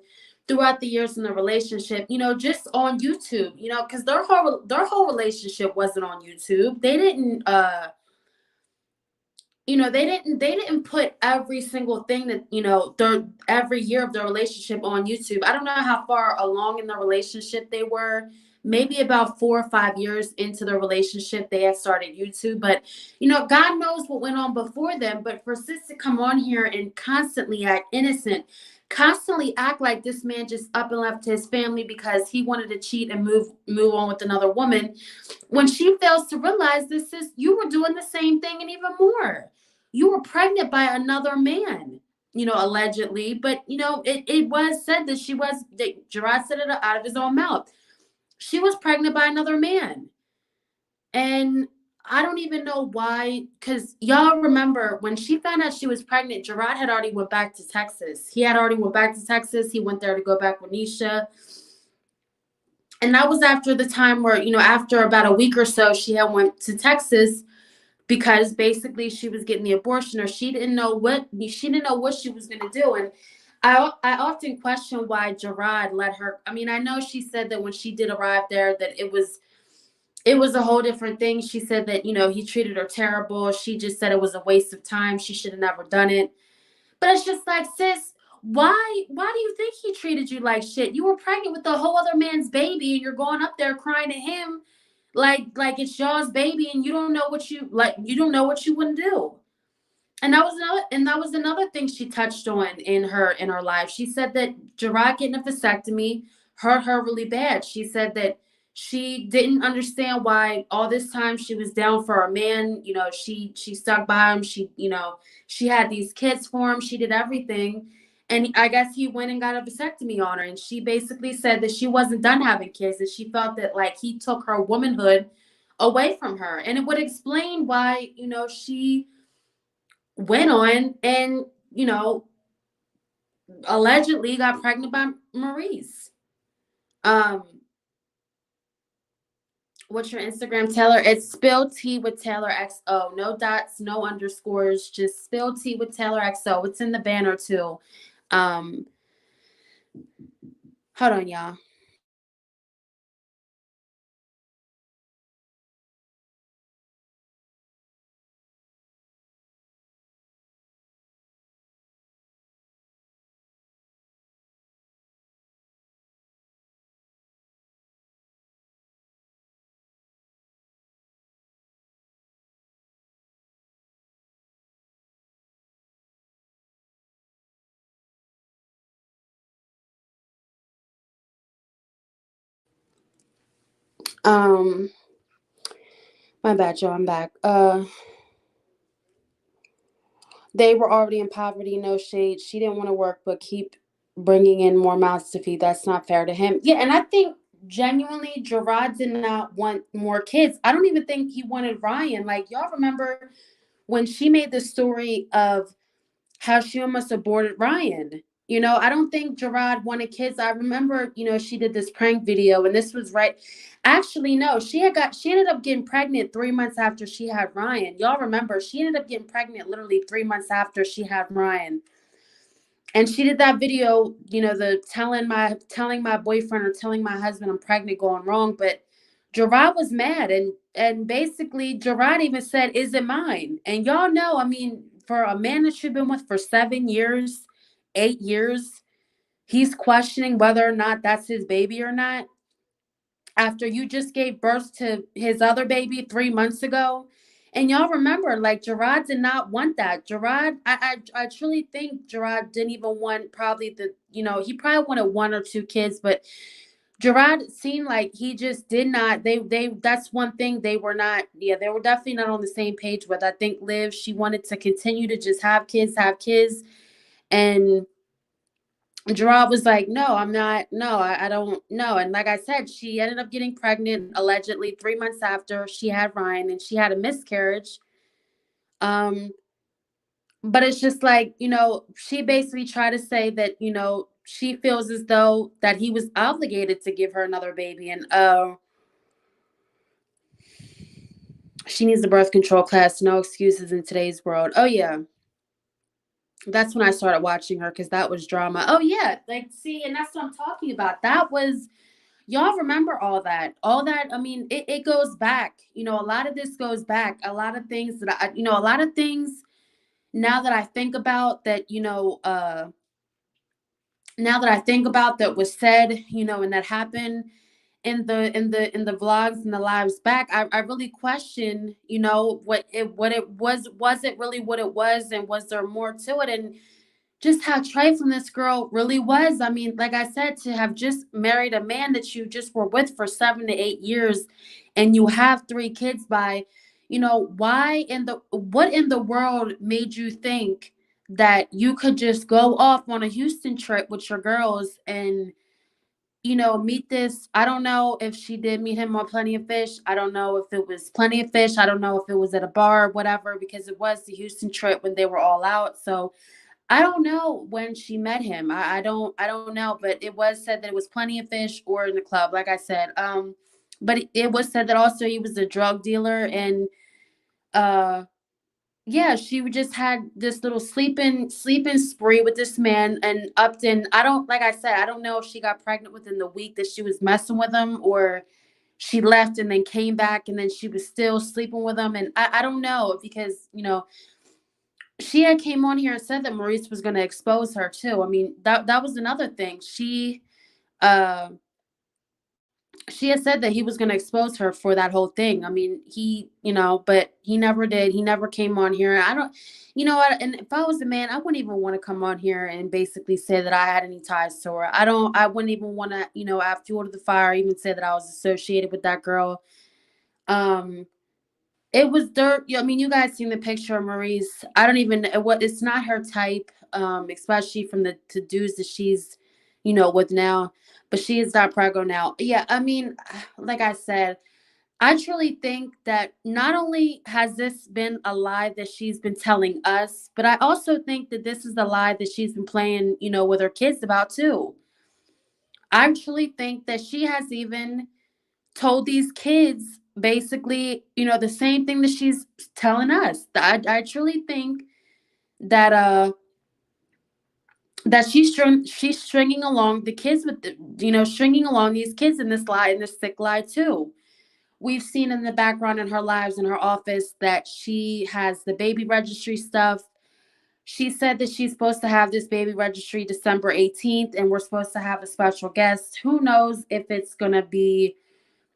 throughout the years in the relationship. Just on YouTube. Because their whole relationship wasn't on YouTube. They didn't put every single thing that their every year of their relationship on YouTube. I don't know how far along in the relationship they were. Maybe about 4 or 5 years into the relationship they had started YouTube. But God knows what went on before them. But for sis to come on here and constantly act innocent, constantly act like this man just up and left his family because he wanted to cheat and move on with another woman, when she fails to realize this is you were doing the same thing and even more. You were pregnant by another man, allegedly. But it was said that Jerrod said it out of his own mouth. She was pregnant by another man. And I don't even know why, because y'all remember when she found out she was pregnant, Jerrod had already went back to Texas. He had already went back to Texas. He went there to go back with Nisha. And that was after the time where, after about a week or so, she had went to Texas because basically she was getting the abortion, or she didn't know what she was going to do. And I often question why Jerrod let her. I mean, I know she said that when she did arrive there that it was a whole different thing. She said that he treated her terrible. She just said it was a waste of time. She should have never done it. But it's just like, sis, why do you think he treated you like shit? You were pregnant with a whole other man's baby, and you're going up there crying to him like it's y'all's baby, and you don't know what you wouldn't do. And that was another thing she touched on in her life. She said that Jerrod getting a vasectomy hurt her really bad. She said that she didn't understand why all this time she was down for a man. She stuck by him. She had these kids for him. She did everything. And I guess he went and got a vasectomy on her. And she basically said that she wasn't done having kids, that she felt that like he took her womanhood away from her. And it would explain why, she went on and, allegedly got pregnant by Maurice. Um, what's your Instagram, Taylor? It's Spill Tea with Taylor XO. No dots, no underscores, just Spill Tea with Taylor XO. It's in the banner too. Um, Hold on, y'all. Um, my bad, y'all. I'm back. They were already in poverty, no shade. She didn't want to work, but keep bringing in more mouths to feed. That's not fair to him. Yeah, and I think genuinely, Jerrod did not want more kids. I don't even think he wanted Ryan. Like, y'all remember when she made the story of how she almost aborted Ryan. I don't think Jerrod wanted kids. I remember, she did this prank video, and this was right. Actually, no, she ended up getting pregnant 3 months after she had Ryan. Y'all remember, she ended up getting pregnant literally 3 months after she had Ryan. And she did that video, the telling my boyfriend or telling my husband I'm pregnant going wrong. But Jerrod was mad, and basically Jerrod even said, "Is it mine?" And y'all know, I mean, for a man that you've been with for 7 years, 8 years, he's questioning whether or not that's his baby or not. After you just gave birth to his other baby 3 months ago, And y'all remember, like, Jerrod did not want that. Jerrod, I truly think Jerrod didn't even want probably he probably wanted one or two kids, but Jerrod seemed like he just did not. That's one thing they were not. Yeah, they were definitely not on the same page with. I think Liv, she wanted to continue to just have kids, and Jerrod was like, no, I'm not. No, I don't know. And like I said, she ended up getting pregnant allegedly 3 months after she had Ryan, and she had a miscarriage. Um, but it's just like, she basically tried to say that, she feels as though that he was obligated to give her another baby, and she needs the birth control class. No excuses in today's world. Oh yeah, that's when I started watching her because that was drama. Oh yeah, like, see, and that's what I'm talking about. That was, y'all remember all that. All that. I mean, it goes back. A lot of this goes back. A lot of things that a lot of things now that I think about that, now that I think about that was said, and that happened in the vlogs and the lives back, I really question, what it was it really what it was, and was there more to it, and just how trifling this girl really was. I mean, like I said, to have just married a man that you just were with for 7 to 8 years, and you have 3 kids by, why in the what in the world made you think that you could just go off on a Houston trip with your girls and meet this. I don't know if she did meet him on Plenty of Fish. I don't know if it was Plenty of Fish. I don't know if it was at a bar or whatever, because it was the Houston trip when they were all out. So I don't know when she met him. I don't know, but it was said that it was Plenty of Fish or in the club, like I said. But it was said that also he was a drug dealer, and uh yeah, she just had this little sleeping spree with this man and Upton. I don't Like I said, I don't know if she got pregnant within the week that she was messing with him, or she left and then came back and then she was still sleeping with him. And I don't know, because she had came on here and said that Maurice was going to expose her too. I mean, that was another thing. Uh she had said that he was going to expose her for that whole thing. I mean, but he never did. He never came on here. I don't, what? And if I was a man, I wouldn't even want to come on here and basically say that I had any ties to her. I wouldn't even want to, add fuel to the fire, even say that I was associated with that girl. Um, it was dirt. I mean, you guys seen the picture of Maurice. I don't even what. It's not her type. Especially from the to dudes that she's, with now. But she is not prego now. Yeah, I mean, like I said, I truly think that not only has this been a lie that she's been telling us, but I also think that this is the lie that she's been playing, with her kids about too. I truly think that she has even told these kids basically, the same thing that she's telling us. I truly think that she's stringing along the kids with stringing along these kids in this lie, in this sick lie too. We've seen in the background in her lives in her office that she has the baby registry stuff. She said that she's supposed to have this baby registry December 18th, and we're supposed to have a special guest. Who knows if it's gonna be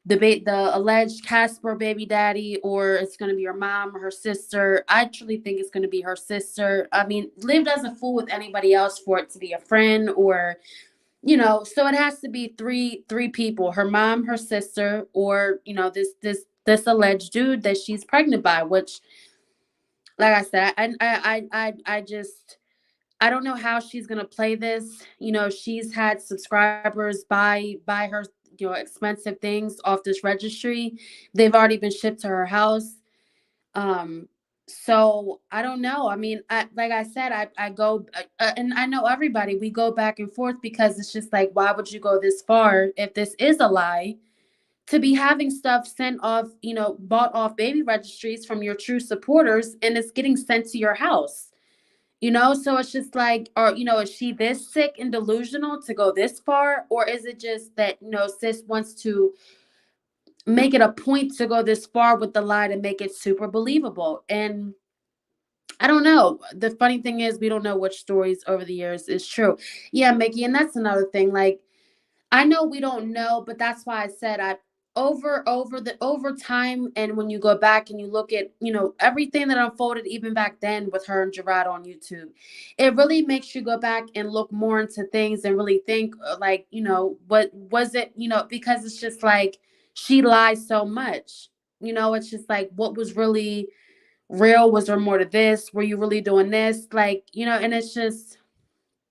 the alleged Casper baby daddy, or it's going to be her mom or her sister. I truly think it's going to be her sister. I mean, Liv doesn't fool with anybody else for it to be a friend, or so it has to be three people: her mom, her sister, or this alleged dude that she's pregnant by. Which, like I said, I just. I don't know how she's gonna play this. She's had subscribers buy her, expensive things off this registry. They've already been shipped to her house. Um, so I don't know. I mean, like I said, I go and I know everybody. We go back and forth because it's just like, why would you go this far if this is a lie? To be having stuff sent off, bought off baby registries from your true supporters, and it's getting sent to your house. So it's just like, or is she this sick and delusional to go this far, or is it just that sis wants to make it a point to go this far with the lie to make it super believable? And I don't know. The funny thing is, we don't know which stories over the years is true. Yeah, Mickey, and that's another thing. Like, I know we don't know, but that's why I said over time, and when you go back and you look at, everything that unfolded even back then with her and Jerrod on YouTube, it really makes you go back and look more into things and really think, like, what was it, because it's just like she lies so much. It's just like, what was really real? Was there more to this? Were you really doing this? Like, and it's just,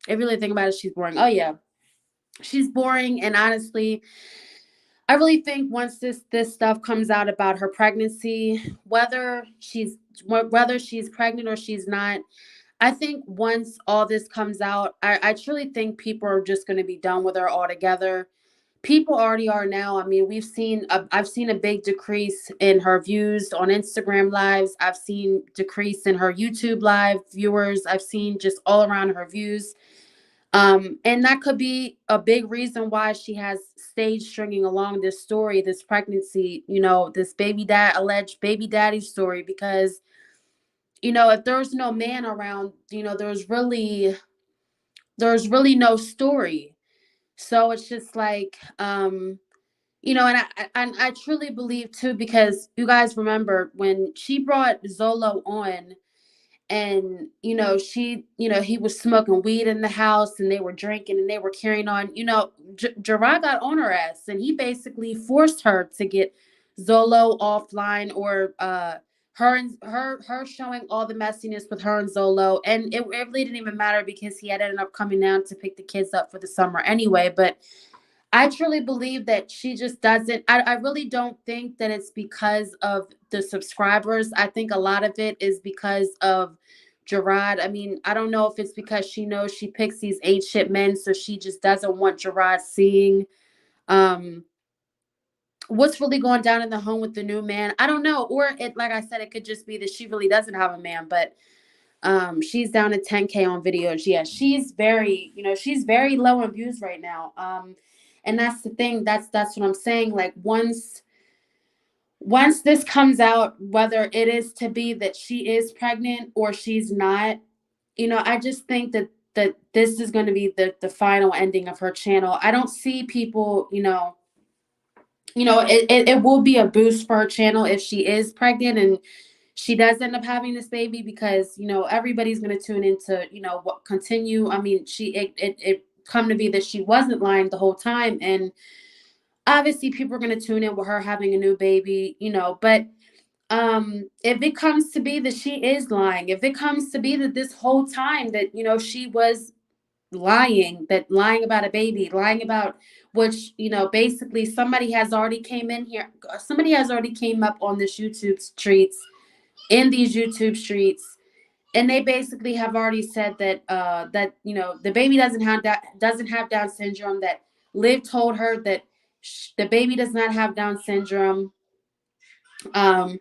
if you really think about it, she's boring. Oh yeah, she's boring. And honestly, I really think once this stuff comes out about her pregnancy, whether she's pregnant or she's not, I think once all this comes out, I truly think people are just going to be done with her altogether. People already are now. I mean, I've seen a big decrease in her views on Instagram lives. I've seen decrease in her YouTube live viewers. I've seen just all around her views. And that could be a big reason why she has stayed stringing along this story, this pregnancy, this alleged baby daddy story, because, if there's no man around, there's really no story. So it's just like, and I truly believe too, because you guys remember when she brought Zolo on, and he was smoking weed in the house, and they were drinking and they were carrying on. Jerrod got on her ass, and he basically forced her to get Zolo offline, or her showing all the messiness with her and Zolo. And it really didn't even matter, because he had ended up coming down to pick the kids up for the summer anyway. But I truly believe that she just doesn't. I really don't think that it's because of the subscribers. I think a lot of it is because of Jerrod. I mean, I don't know if it's because she knows she picks these ain't shit men, so she just doesn't want Jerrod seeing um what's really going down in the home with the new man. I don't know. Or it, like I said, it could just be that she really doesn't have a man, but she's down to 10K on videos. Yeah, she's very low in views right now. And that's the thing. That's what I'm saying. Like, once this comes out, whether it is to be that she is pregnant or she's not, I just think that this is going to be the final ending of her channel. I don't see people, it will be a boost for her channel if she is pregnant and she does end up having this baby, because everybody's going to tune into what continue. I mean, it come to be that she wasn't lying the whole time, and obviously people are going to tune in with her having a new baby. But if it comes to be that she is lying, if it comes to be that this whole time that she was lying about a baby, lying about, which basically somebody has already came in here, somebody has already came up on this YouTube streets, in these YouTube streets, and they basically have already said that the baby doesn't have Down syndrome. That Liv told her that the baby does not have Down syndrome. Um,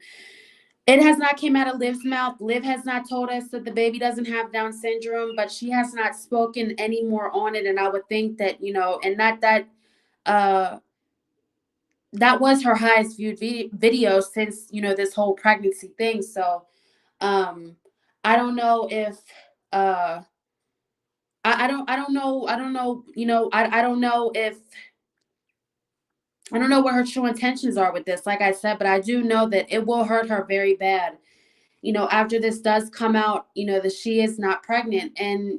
it has not came out of Liv's mouth. Liv has not told us that the baby doesn't have Down syndrome, but she has not spoken any more on it. And I would think that and uh that was her highest viewed video since this whole pregnancy thing. So um I don't know if uh I don't know, I don't know what her true intentions are with this, like I said, but I do know that it will hurt her very bad, after this does come out, that she is not pregnant. And,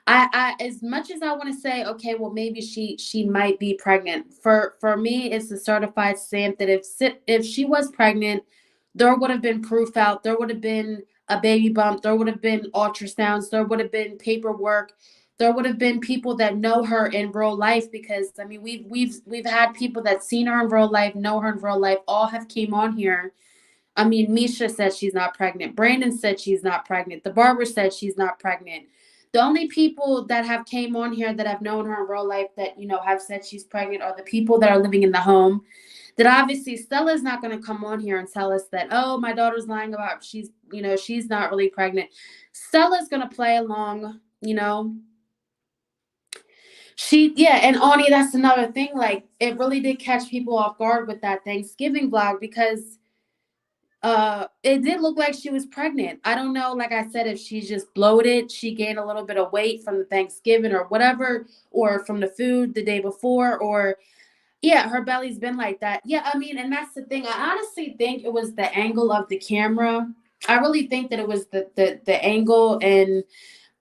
I as much as I want to say, okay, well, maybe she might be pregnant. For me, it's a certified stamp that if she was pregnant, there would have been proof out. There would have been a baby bump. There would have been ultrasounds. There would have been paperwork. There would have been people that know her in real life, because I mean we've had people that seen her in real life, know her in real life, all have came on here. I mean, Misha said she's not pregnant. Brandon said she's not pregnant. The barber said she's not pregnant. The only people that have came on here that have known her in real life that, have said she's pregnant are the people that are living in the home. That obviously Stella's not going to come on here and tell us that, oh, my daughter's lying about she's not really pregnant. Stella's going to play along. And Ani, that's another thing. Like, it really did catch people off guard with that Thanksgiving vlog, because it did look like she was pregnant. I don't know, like I said, if she's just bloated, she gained a little bit of weight from the Thanksgiving or whatever, or from the food the day before, or Yeah, her belly's been like that. Yeah, I mean, and that's the thing. I honestly think it was the angle of the camera. I really think that it was the angle, and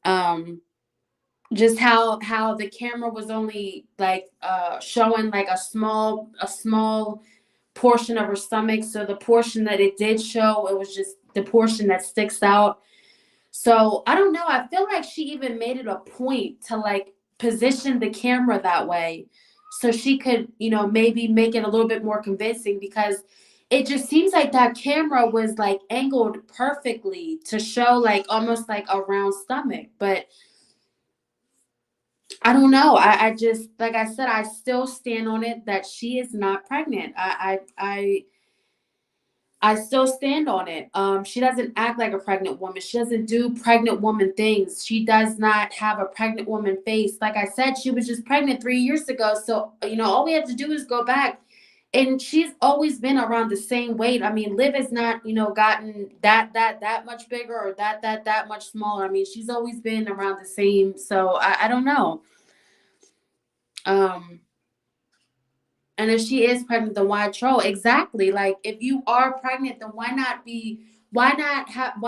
um just how the camera was only like showing like a small portion of her stomach. So the portion that it did show, it was just the portion that sticks out. So I don't know. I feel like she even made it a point to like position the camera that way so she could, maybe make it a little bit more convincing, because it just seems like that camera was like angled perfectly to show like almost like a round stomach. But I don't know. I just, like I said, I still stand on it that she is not pregnant. I still stand on it. She doesn't act like a pregnant woman. She doesn't do pregnant woman things. She does not have a pregnant woman face. Like I said, she was just pregnant 3 years ago. So, all we have to do is go back. And she's always been around the same weight. I mean, Liv has not, gotten that much bigger, or that much smaller. I mean, she's always been around the same. So I don't know. Um, And if she is pregnant, then why troll? Exactly. Like, if you are pregnant, then why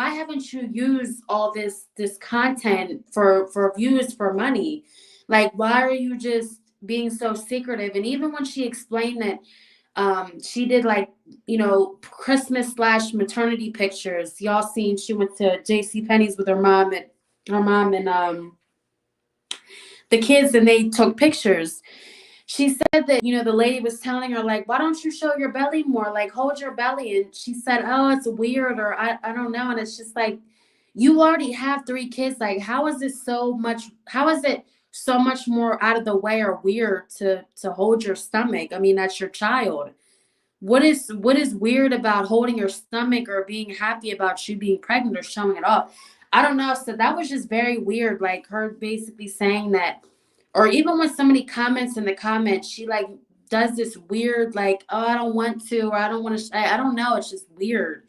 haven't you used all this content for views, for money? Like, why are you just being so secretive? And even when she explained that she did like, Christmas slash maternity pictures. Y'all seen she went to JC Penney's with her mom and the kids, and they took pictures. She said that, the lady was telling her, like, why don't you show your belly more? Like, hold your belly. And she said, oh, it's weird, or I don't know. And it's just like, you already have 3 kids. Like, how is it so much more out of the way or weird to hold your stomach? I mean, that's your child. What is weird about holding your stomach, or being happy about you being pregnant, or showing it off? I don't know. So that was just very weird. Like, her basically saying that, or even when somebody comments in the comments, she like does this weird, like, oh, I don't want to, or I don't want to. I don't know. It's just weird.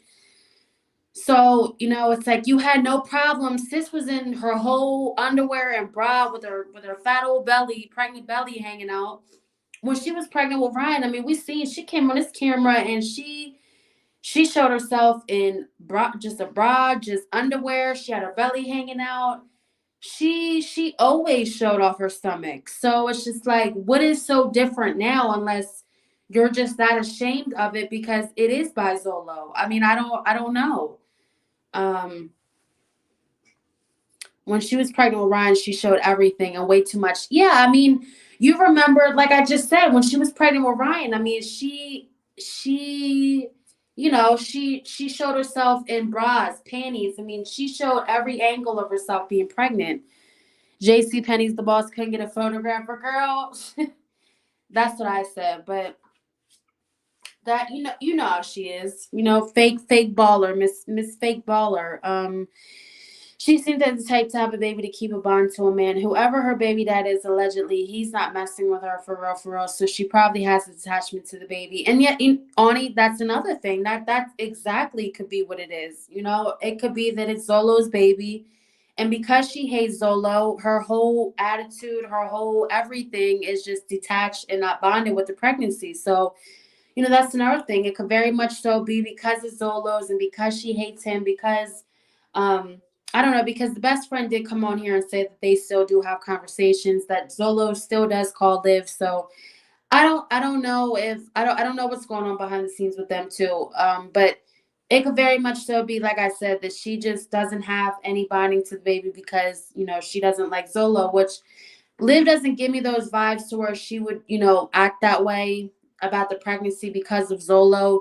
So, it's like, you had no problem. Sis was in her whole underwear and bra with her fat old belly, pregnant belly hanging out when she was pregnant with Ryan. I mean, we seen she came on this camera, and she showed herself in bra, just underwear. She had her belly hanging out. She always showed off her stomach. So it's just like, what is so different now, unless you're just that ashamed of it because it is by Zolo? I mean, I don't know. Um when she was pregnant with Ryan, she showed everything and way too much. Yeah, I mean, you remember, like I just said, when she was pregnant with Ryan, I mean, she she showed herself in bras, panties. I mean, she showed every angle of herself being pregnant. JC Penney's the boss couldn't get a photographer, girl. That's what I said. But that, you know how she is. Fake baller, Miss Fake Baller. She seems like the type to have a baby to keep a bond to a man. Whoever her baby dad is, allegedly, he's not messing with her for real, for real. So she probably has an attachment to the baby. And yet, Ani, that's another thing. That exactly could be what it is. It could be that it's Zolo's baby. And because she hates Zolo, her whole attitude, her whole everything is just detached and not bonded with the pregnancy. So, that's another thing. It could very much so be because it's Zolo's, and because she hates him, because I don't know, because the best friend did come on here and say that they still do have conversations, that Zolo still does call Liv. So I don't know if I don't know what's going on behind the scenes with them too. But it could very much so be, like I said, that she just doesn't have any bonding to the baby because, she doesn't like Zolo, which Liv doesn't give me those vibes to where she would, act that way about the pregnancy because of Zolo.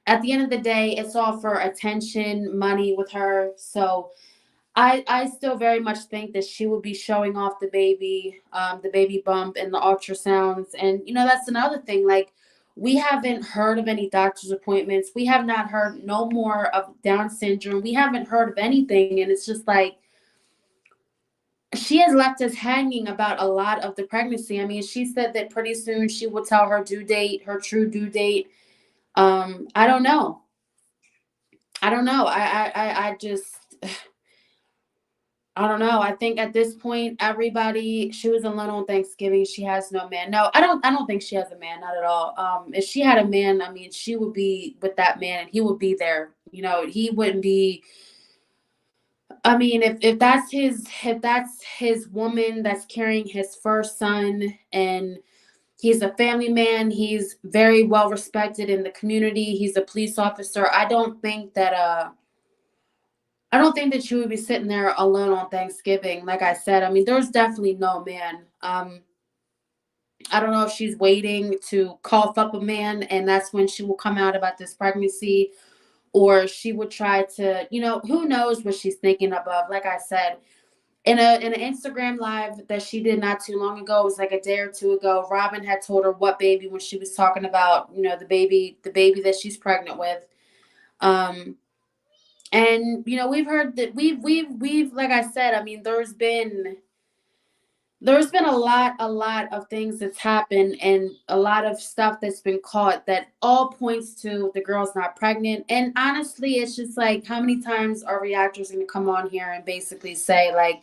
At the end of the day, it's all for attention, money with her. So I still very much think that she will be showing off the baby bump and the ultrasounds. And, that's another thing. Like, we haven't heard of any doctor's appointments. We have not heard no more of Down syndrome. We haven't heard of anything. And it's just like, she has left us hanging about a lot of the pregnancy. I mean, she said that pretty soon she will tell her due date, her true due date. I don't know. I don't know. I just I don't know. I think at this point, everybody. She was alone on Thanksgiving. She has no man. No, I don't think she has a man. Not at all. If she had a man, I mean, she would be with that man, and he would be there. You know, he wouldn't be. I mean, if that's his woman that's carrying his first son, and he's a family man, he's very well respected in the community. He's a police officer. I don't think that you would be sitting there alone on Thanksgiving. Like I said, I mean, there's definitely no man. I don't know if she's waiting to cough up a man, and that's when she will come out about this pregnancy, or she would try to, who knows what she's thinking above. Like I said, in an Instagram live that she did not too long ago, it was like a day or two ago. Robin had told her what baby when she was talking about, the baby that she's pregnant with. Um, and we've heard that we've like I said, I mean, there's been a lot of things that's happened, and a lot of stuff that's been caught that all points to the girl's not pregnant. And honestly, it's just like, how many times are reactors going to come on here and basically say, like,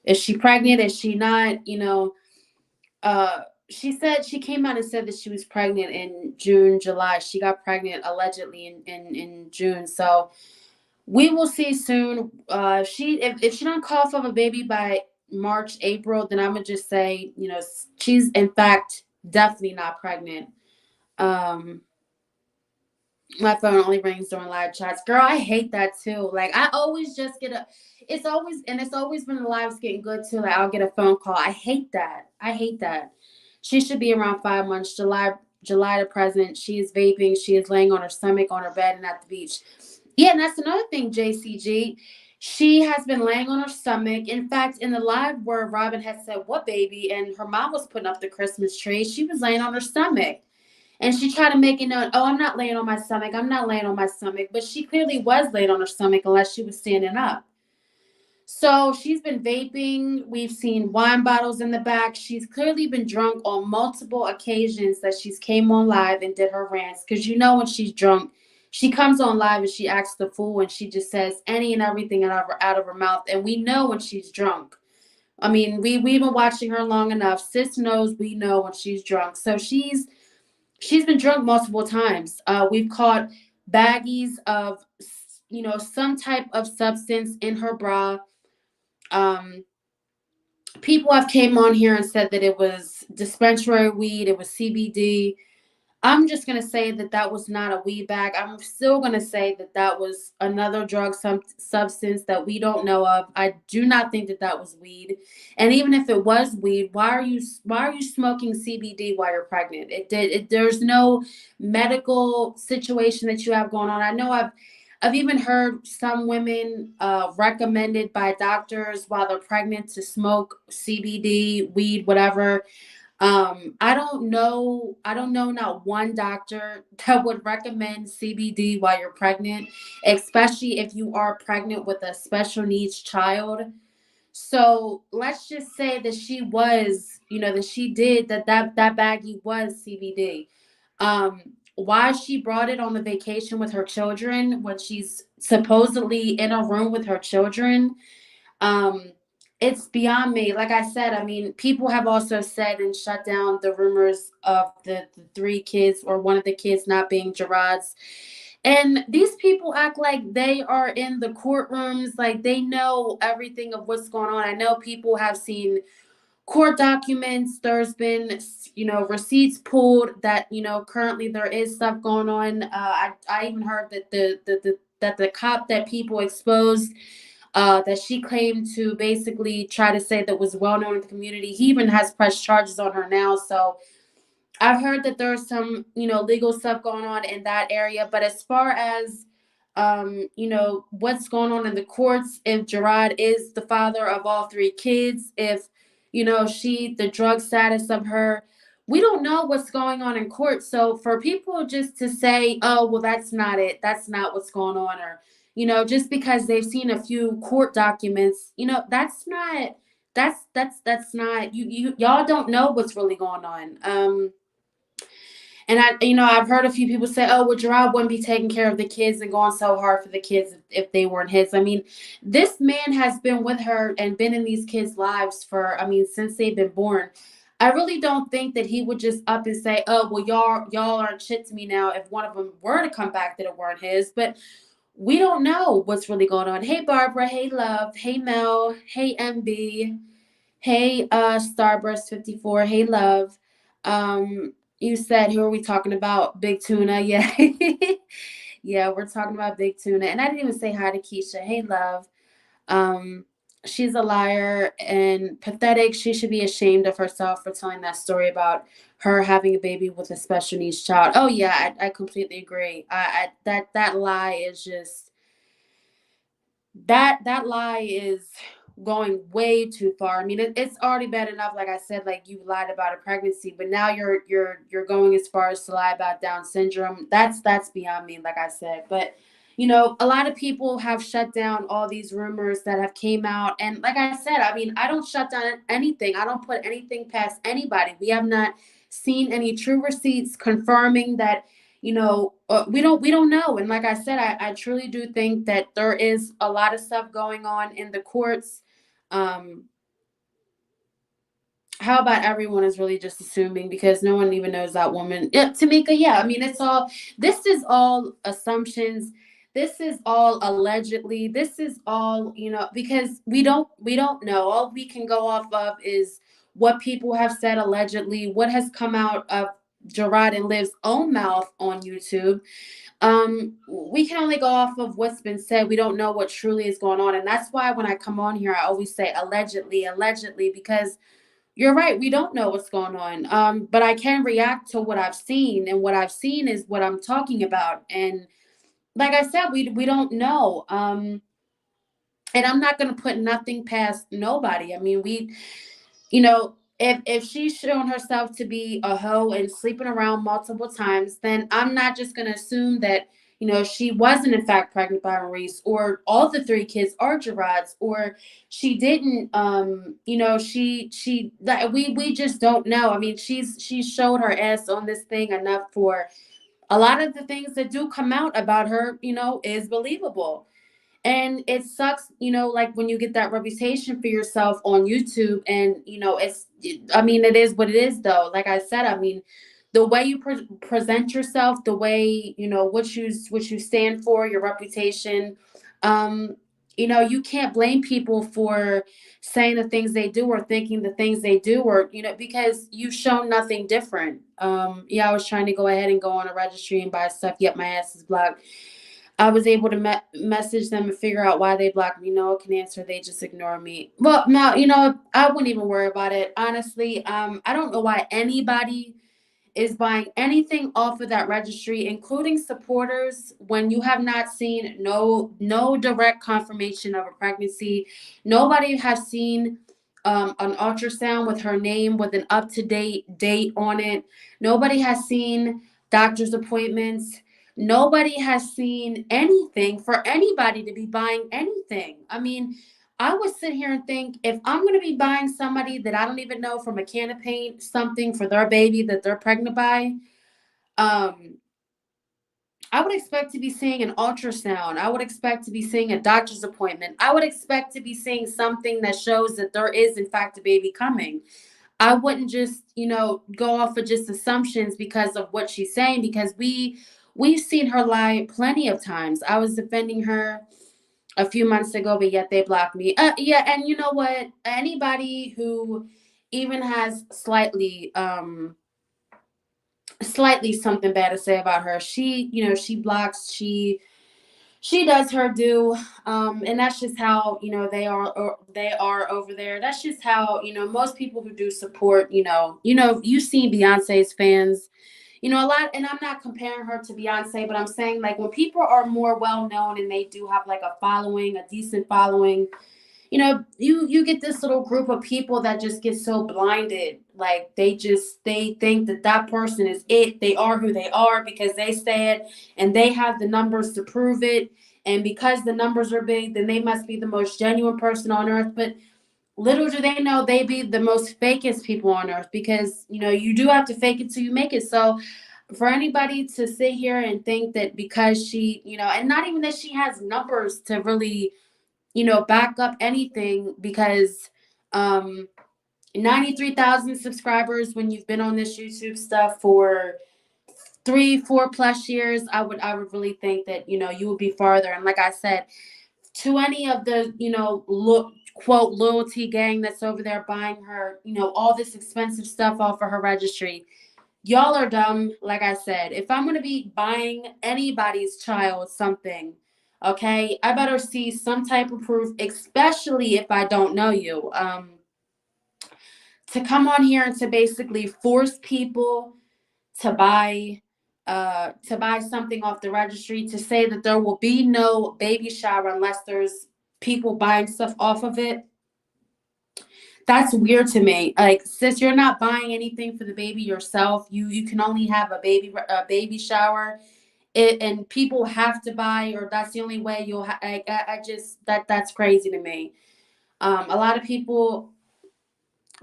is she pregnant, is she not? She came out and said that she was pregnant in June, July. She got pregnant allegedly in June. So we will see soon. If she don't cough up a baby by March, April, then I'm gonna just say, she's in fact definitely not pregnant. Um, my phone only rings during live chats. Girl, I hate that too. Like, I always just get it's always when the live's getting good too. Like, I'll get a phone call. I hate that. I hate that. She should be around 5 months. July the present. She is vaping. She is laying on her stomach on her bed and at the beach. Yeah, and that's another thing, JCG. She has been laying on her stomach. In fact, in the live where Robin had said, "What baby?" and her mom was putting up the Christmas tree, she was laying on her stomach. And she tried to make it known, "Oh, I'm not laying on my stomach. I'm not laying on my stomach." But she clearly was laying on her stomach unless she was standing up. So she's been vaping. We've seen wine bottles in the back. She's clearly been drunk on multiple occasions that she's came on live and did her rants. Because when she's drunk, she comes on live and she acts the fool and she just says any and everything out of her mouth. And we know when she's drunk. I mean, we've been watching her long enough. Sis knows we know when she's drunk. So she's been drunk multiple times. We've caught baggies of some type of substance in her bra. um People have came on here and said that it was dispensary weed, it was CBD. I'm just going to say that that was not a weed bag. I'm still going to say that that was another drug, substance that we don't know of. I do not think that that was weed. And even if it was weed, why are you smoking CBD while you're pregnant? There's no medical situation that you have going on. I know I've even heard some women recommended by doctors while they're pregnant to smoke CBD, weed, whatever. I don't know not one doctor that would recommend CBD while you're pregnant, especially if you are pregnant with a special needs child. So let's just say that she was, that she did that baggie was CBD. Why she brought it on the vacation with her children when she's supposedly in a room with her children, um, it's beyond me. Like I said, I mean, people have also said and shut down the rumors of the three kids or one of the kids not being Jerrod's. And these people act like they are in the courtrooms, like they know everything of what's going on. I know people have seen court documents. There's been, receipts pulled that, currently there is stuff going on. I even heard that the cop that people exposed, that she claimed to basically try to say that was well known in the community. He even has pressed charges on her now. So I've heard that there's some, legal stuff going on in that area. But as far as, what's going on in the courts, if Jerrod is the father of all three kids, if, the drug status of her, we don't know what's going on in court. So for people just to say, "Oh, well, that's not it. That's not what's going on," or, just because they've seen a few court documents, that's not, y'all don't know what's really going on. And I've heard a few people say, "Oh, well, Jerrod wouldn't be taking care of the kids and going so hard for the kids if they weren't his." I mean, this man has been with her and been in these kids' lives for, I mean, since they've been born. I really don't think that he would just up and say, "Oh, well, y'all aren't shit to me now." If one of them were to come back that it weren't his, but we don't know what's really going on. Hey, Barbara. Hey, Love. Hey, Mel. Hey, MB. Hey, Starburst 54. Hey, Love. You said, who are we talking about? Big Tuna. Yeah. Yeah, we're talking about Big Tuna. And I didn't even say hi to Keisha. Hey, Love. Um, she's a liar and pathetic. She should be ashamed of herself for telling that story about her having a baby with a special needs child. Oh yeah, I completely agree. That lie is just that lie is going way too far. I mean, it's already bad enough, like I said, like you lied about a pregnancy, but now you're going as far as to lie about Down syndrome. That's beyond me, like I said. But a lot of people have shut down all these rumors that have came out, and like I said, I mean, I don't shut down anything. I don't put anything past anybody. We have not seen any true receipts confirming that we don't know. And like I said, I truly do think that there is a lot of stuff going on in the courts. um how about everyone is really just assuming because no one even knows that woman? Yeah, Tamika, yeah, I mean, this is all assumptions. This is all allegedly. This is all, because we don't know. All we can go off of is what people have said allegedly, what has come out of Jerrod and Liv's own mouth on YouTube. We can only go off of what's been said. We don't know what truly is going on. And that's why when I come on here, I always say allegedly, because you're right, we don't know what's going on. But I can react to what I've seen, and what I've seen is what I'm talking about. And like I said, we don't know. And I'm not gonna put nothing past nobody. I mean, if she's shown herself to be a hoe and sleeping around multiple times, then I'm not just going to assume that she wasn't in fact pregnant by Maurice, or all the three kids are Jerrod's, or she didn't. She that we just don't know. I mean, she's showed her ass on this thing enough for a lot of the things that do come out about her. Is believable. And it sucks, like when you get that reputation for yourself on YouTube, and I mean, it is what it is, though. Like I said, I mean, the way you present yourself, the way what you stand for, your reputation. um you can't blame people for saying the things they do or thinking the things they do, or because you've shown nothing different. Yeah, I was trying to go ahead and go on a registry and buy stuff, yet my ass is blocked. I was able to message them and figure out why they blocked me. No one can answer. They just ignore me. Well, no, I wouldn't even worry about it. Honestly, I don't know why anybody is buying anything off of that registry, including supporters, when you have not seen no direct confirmation of a pregnancy. Nobody has seen an ultrasound with her name with an up-to-date date on it. Nobody has seen doctor's appointments. Nobody has seen anything for anybody to be buying anything. I mean, I would sit here and think, if I'm going to be buying somebody that I don't even know from a can of paint something for their baby that they're pregnant by, um, I would expect to be seeing an ultrasound. I would expect to be seeing a doctor's appointment. I would expect to be seeing something that shows that there is, in fact, a baby coming. I wouldn't just, go off of just assumptions because of what she's saying, because we've seen her lie plenty of times. I was defending her a few months ago, but yet they blocked me. Yeah, and you know what? Anybody who even has slightly something bad to say about her, she blocks, she does her due. And that's just how they are over there. That's just how most people who do support, you've seen Beyonce's fans, a lot. And I'm not comparing her to Beyonce, but I'm saying, like, when people are more well known and they do have like a following, a decent following, you get this little group of people that just get so blinded. Like, they think that person is it. They are who they are because they say it, and they have the numbers to prove it. And because the numbers are big, then they must be the most genuine person on earth. But little do they know, they be the most fakest people on earth, because you do have to fake it till you make it. So For anybody to sit here and think that because she, and not even that she has numbers to really, back up anything, because um 93,000 subscribers when you've been on this YouTube stuff for 3, 4 plus years, I would really think that, you would be farther. And like I said, to any of the, quote, loyalty gang that's over there buying her, all this expensive stuff off of her registry, y'all are dumb. Like I said, if I'm going to be buying anybody's child something, okay, I better see some type of proof, especially if I don't know you. To come on here and to basically force people to buy something off the registry, to say that there will be no baby shower unless there's people buying stuff off of it. That's weird to me. Like, sis, you're not buying anything for the baby yourself. You can only have a baby shower. And people have to buy, or that's the only way you'll I just, that's crazy to me. A lot of people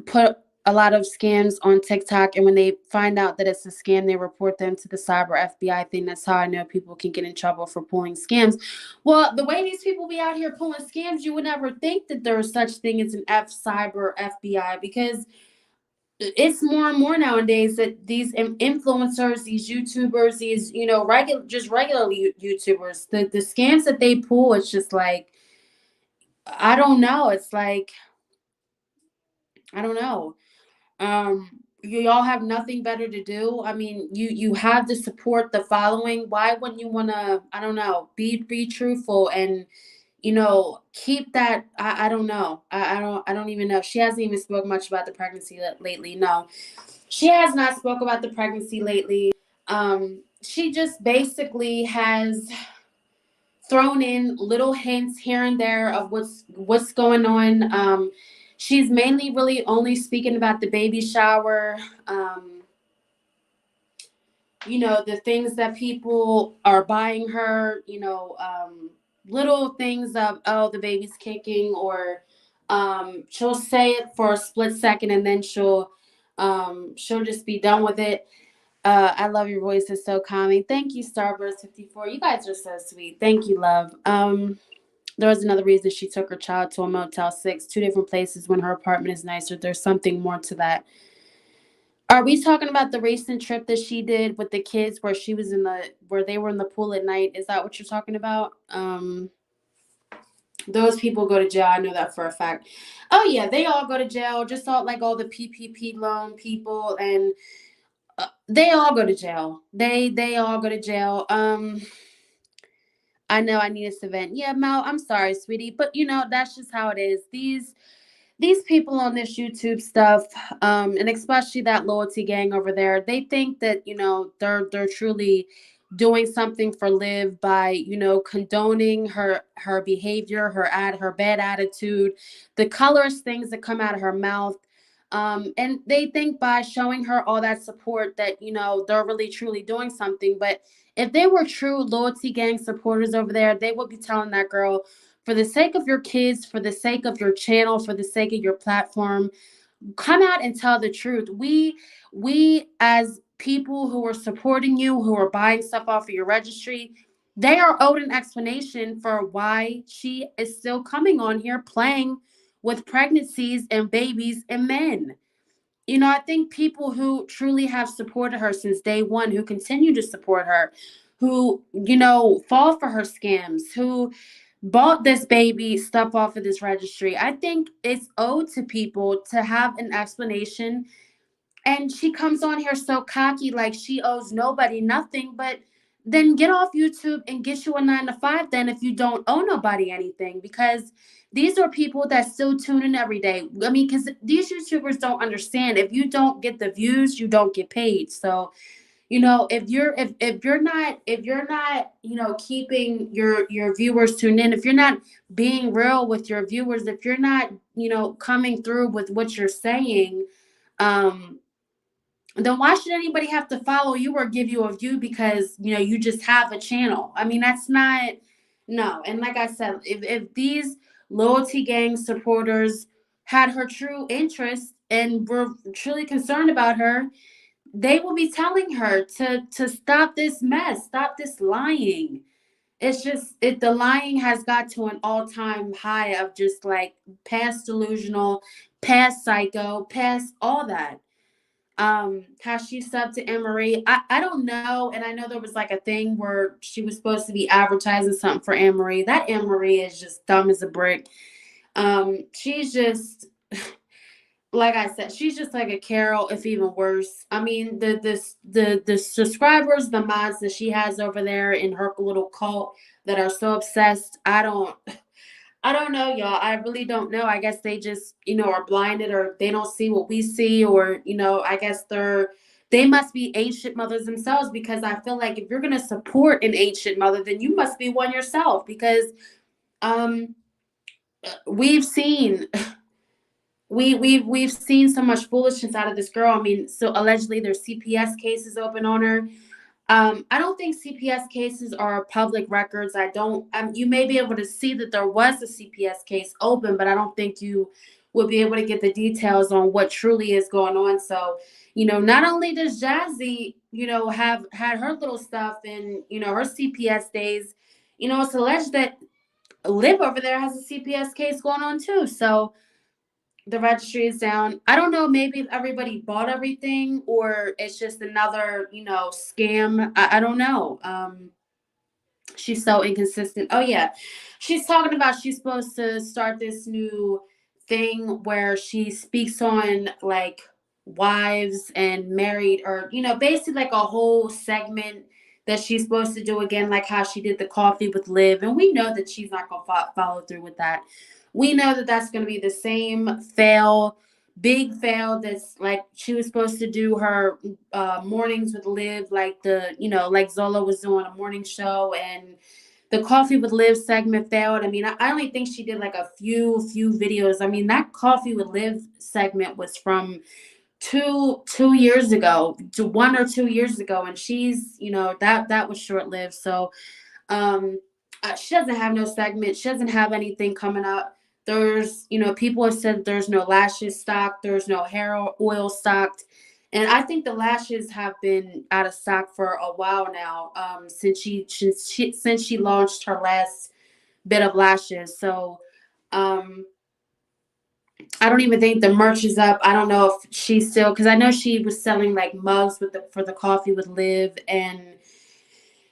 put a lot of scams on TikTok, and when they find out that it's a scam, they report them to the cyber FBI thing. That's how I know people can get in trouble for pulling scams. Well, the way these people be out here pulling scams, you would never think that there's such thing as an cyber FBI, because it's more and more nowadays that these influencers, these YouTubers, these, regular YouTubers, the scams that they pull, it's just like, I don't know. It's like, I don't know. You all have nothing better to do. I mean, you have to support the following. Why wouldn't you want to, I don't know, be truthful and, keep that. I don't know. I don't even know. She hasn't even spoken much about the pregnancy lately. No, she has not spoke about the pregnancy lately. She just basically has thrown in little hints here and there of what's going on. She's mainly really only speaking about the baby shower. The things that people are buying her. Little things of, oh, the baby's kicking, or she'll say it for a split second and then she'll just be done with it. I love your voice. It's so calming. Thank you, Starburst54. You guys are so sweet. Thank you, love. There was another reason she took her child to a Motel 6, two different places when her apartment is nicer. There's something more to that. Are we talking about the recent trip that she did with the kids, where where they were in the pool at night? Is that what you're talking about? Those people go to jail. I know that for a fact. Oh yeah, they all go to jail. Just all the PPP loan people, and they all go to jail. They all go to jail. I know I need a vent. Yeah, Mel, I'm sorry, sweetie, but that's just how it is. These people on this YouTube stuff, and especially that loyalty gang over there, they think that they're truly doing something for Liv by condoning her behavior, her bad attitude, the colorist things that come out of her mouth. And they think by showing her all that support that they're really truly doing something. But if they were true loyalty gang supporters over there, they would be telling that girl, for the sake of your kids, for the sake of your channel, for the sake of your platform, come out and tell the truth. We as people who are supporting you, who are buying stuff off of your registry, they are owed an explanation for why she is still coming on here playing with pregnancies and babies and men. I think people who truly have supported her since day one, who continue to support her, who, fall for her scams, who bought this baby stuff off of this registry, I think it's owed to people to have an explanation. And she comes on here so cocky, like she owes nobody nothing, but then get off YouTube and get you a 9 to 5 then, if you don't owe nobody anything, because these are people that still tune in every day. I mean, because these YouTubers don't understand, if you don't get the views, you don't get paid. So if you're not keeping your viewers tuned in, if you're not being real with your viewers, if you're not coming through with what you're saying, um then why should anybody have to follow you or give you a view because you just have a channel? I mean, that's not, no. And like I said, if these loyalty gang supporters had her true interest and were truly concerned about her, they will be telling her to stop this mess, stop this lying. It's just the lying has got to an all-time high of just like past delusional, past psycho, past all that. How she subbed to Anne-Marie. I don't know, and I know there was like a thing where she was supposed to be advertising something for Anne-Marie. That Anne-Marie is just dumb as a brick. She's just like I said, she's just like a Carol, if even worse. I mean, the subscribers, the mods that she has over there in her little cult that are so obsessed. I don't know, y'all. I really don't know. I guess they just, are blinded, or they don't see what we see, or, I guess they must be ancient mothers themselves, because I feel like if you're gonna support an ancient mother, then you must be one yourself, because um we've seen we've seen so much foolishness out of this girl. I mean, so allegedly there's CPS cases open on her. I don't think CPS cases are public records. I don't. You may be able to see that there was a CPS case open, but I don't think you will be able to get the details on what truly is going on. So, not only does Jazzy, have had her little stuff and her CPS days, it's alleged that Liv over there has a CPS case going on too. So the registry is down. I don't know, maybe if everybody bought everything or it's just another, scam. I don't know. She's so inconsistent. Oh yeah. She's talking about she's supposed to start this new thing where she speaks on like wives and married, or basically like a whole segment that she's supposed to do again, like how she did the coffee with Liv. And we know that she's not going to follow through with that. We know that that's going to be the same fail, big fail. That's like she was supposed to do her mornings with Liv, like like Zola was doing a morning show, and the coffee with Liv segment failed. I mean, I only think she did like a few videos. I mean, that coffee with Liv segment was from 2 years ago, to 1 or 2 years ago, and she's that was short lived. So um, she doesn't have no segment. She doesn't have anything coming up. There's, people have said there's no lashes stocked. There's no hair oil stocked. And I think the lashes have been out of stock for a while now, since she launched her last bit of lashes. So um, I don't even think the merch is up. I don't know if she's still, because I know she was selling like mugs for the coffee with Liv, and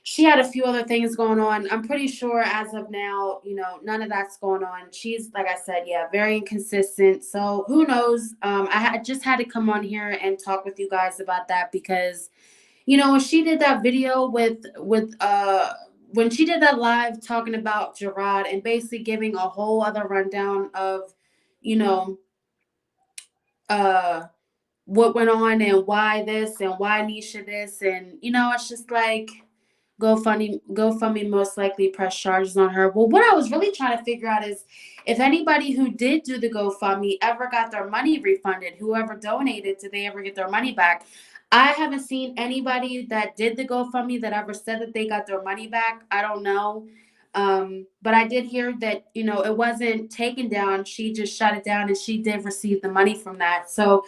she had a few other things going on. I'm pretty sure as of now, none of that's going on. She's, like I said, yeah, very inconsistent. So who knows? Just had to come on here and talk with you guys about that, because, when she did that video when she did that live talking about Jerrod and basically giving a whole other rundown of, you know, uh, what went on and why this and why Nisha this, and it's just like GoFundMe most likely press charges on her. Well, what I was really trying to figure out is if anybody who did do the GoFundMe ever got their money refunded. Whoever donated, did they ever get their money back? I haven't seen anybody that did the GoFundMe that ever said that they got their money back. I don't know. But I did hear that, it wasn't taken down. She just shut it down, and she did receive the money from that. So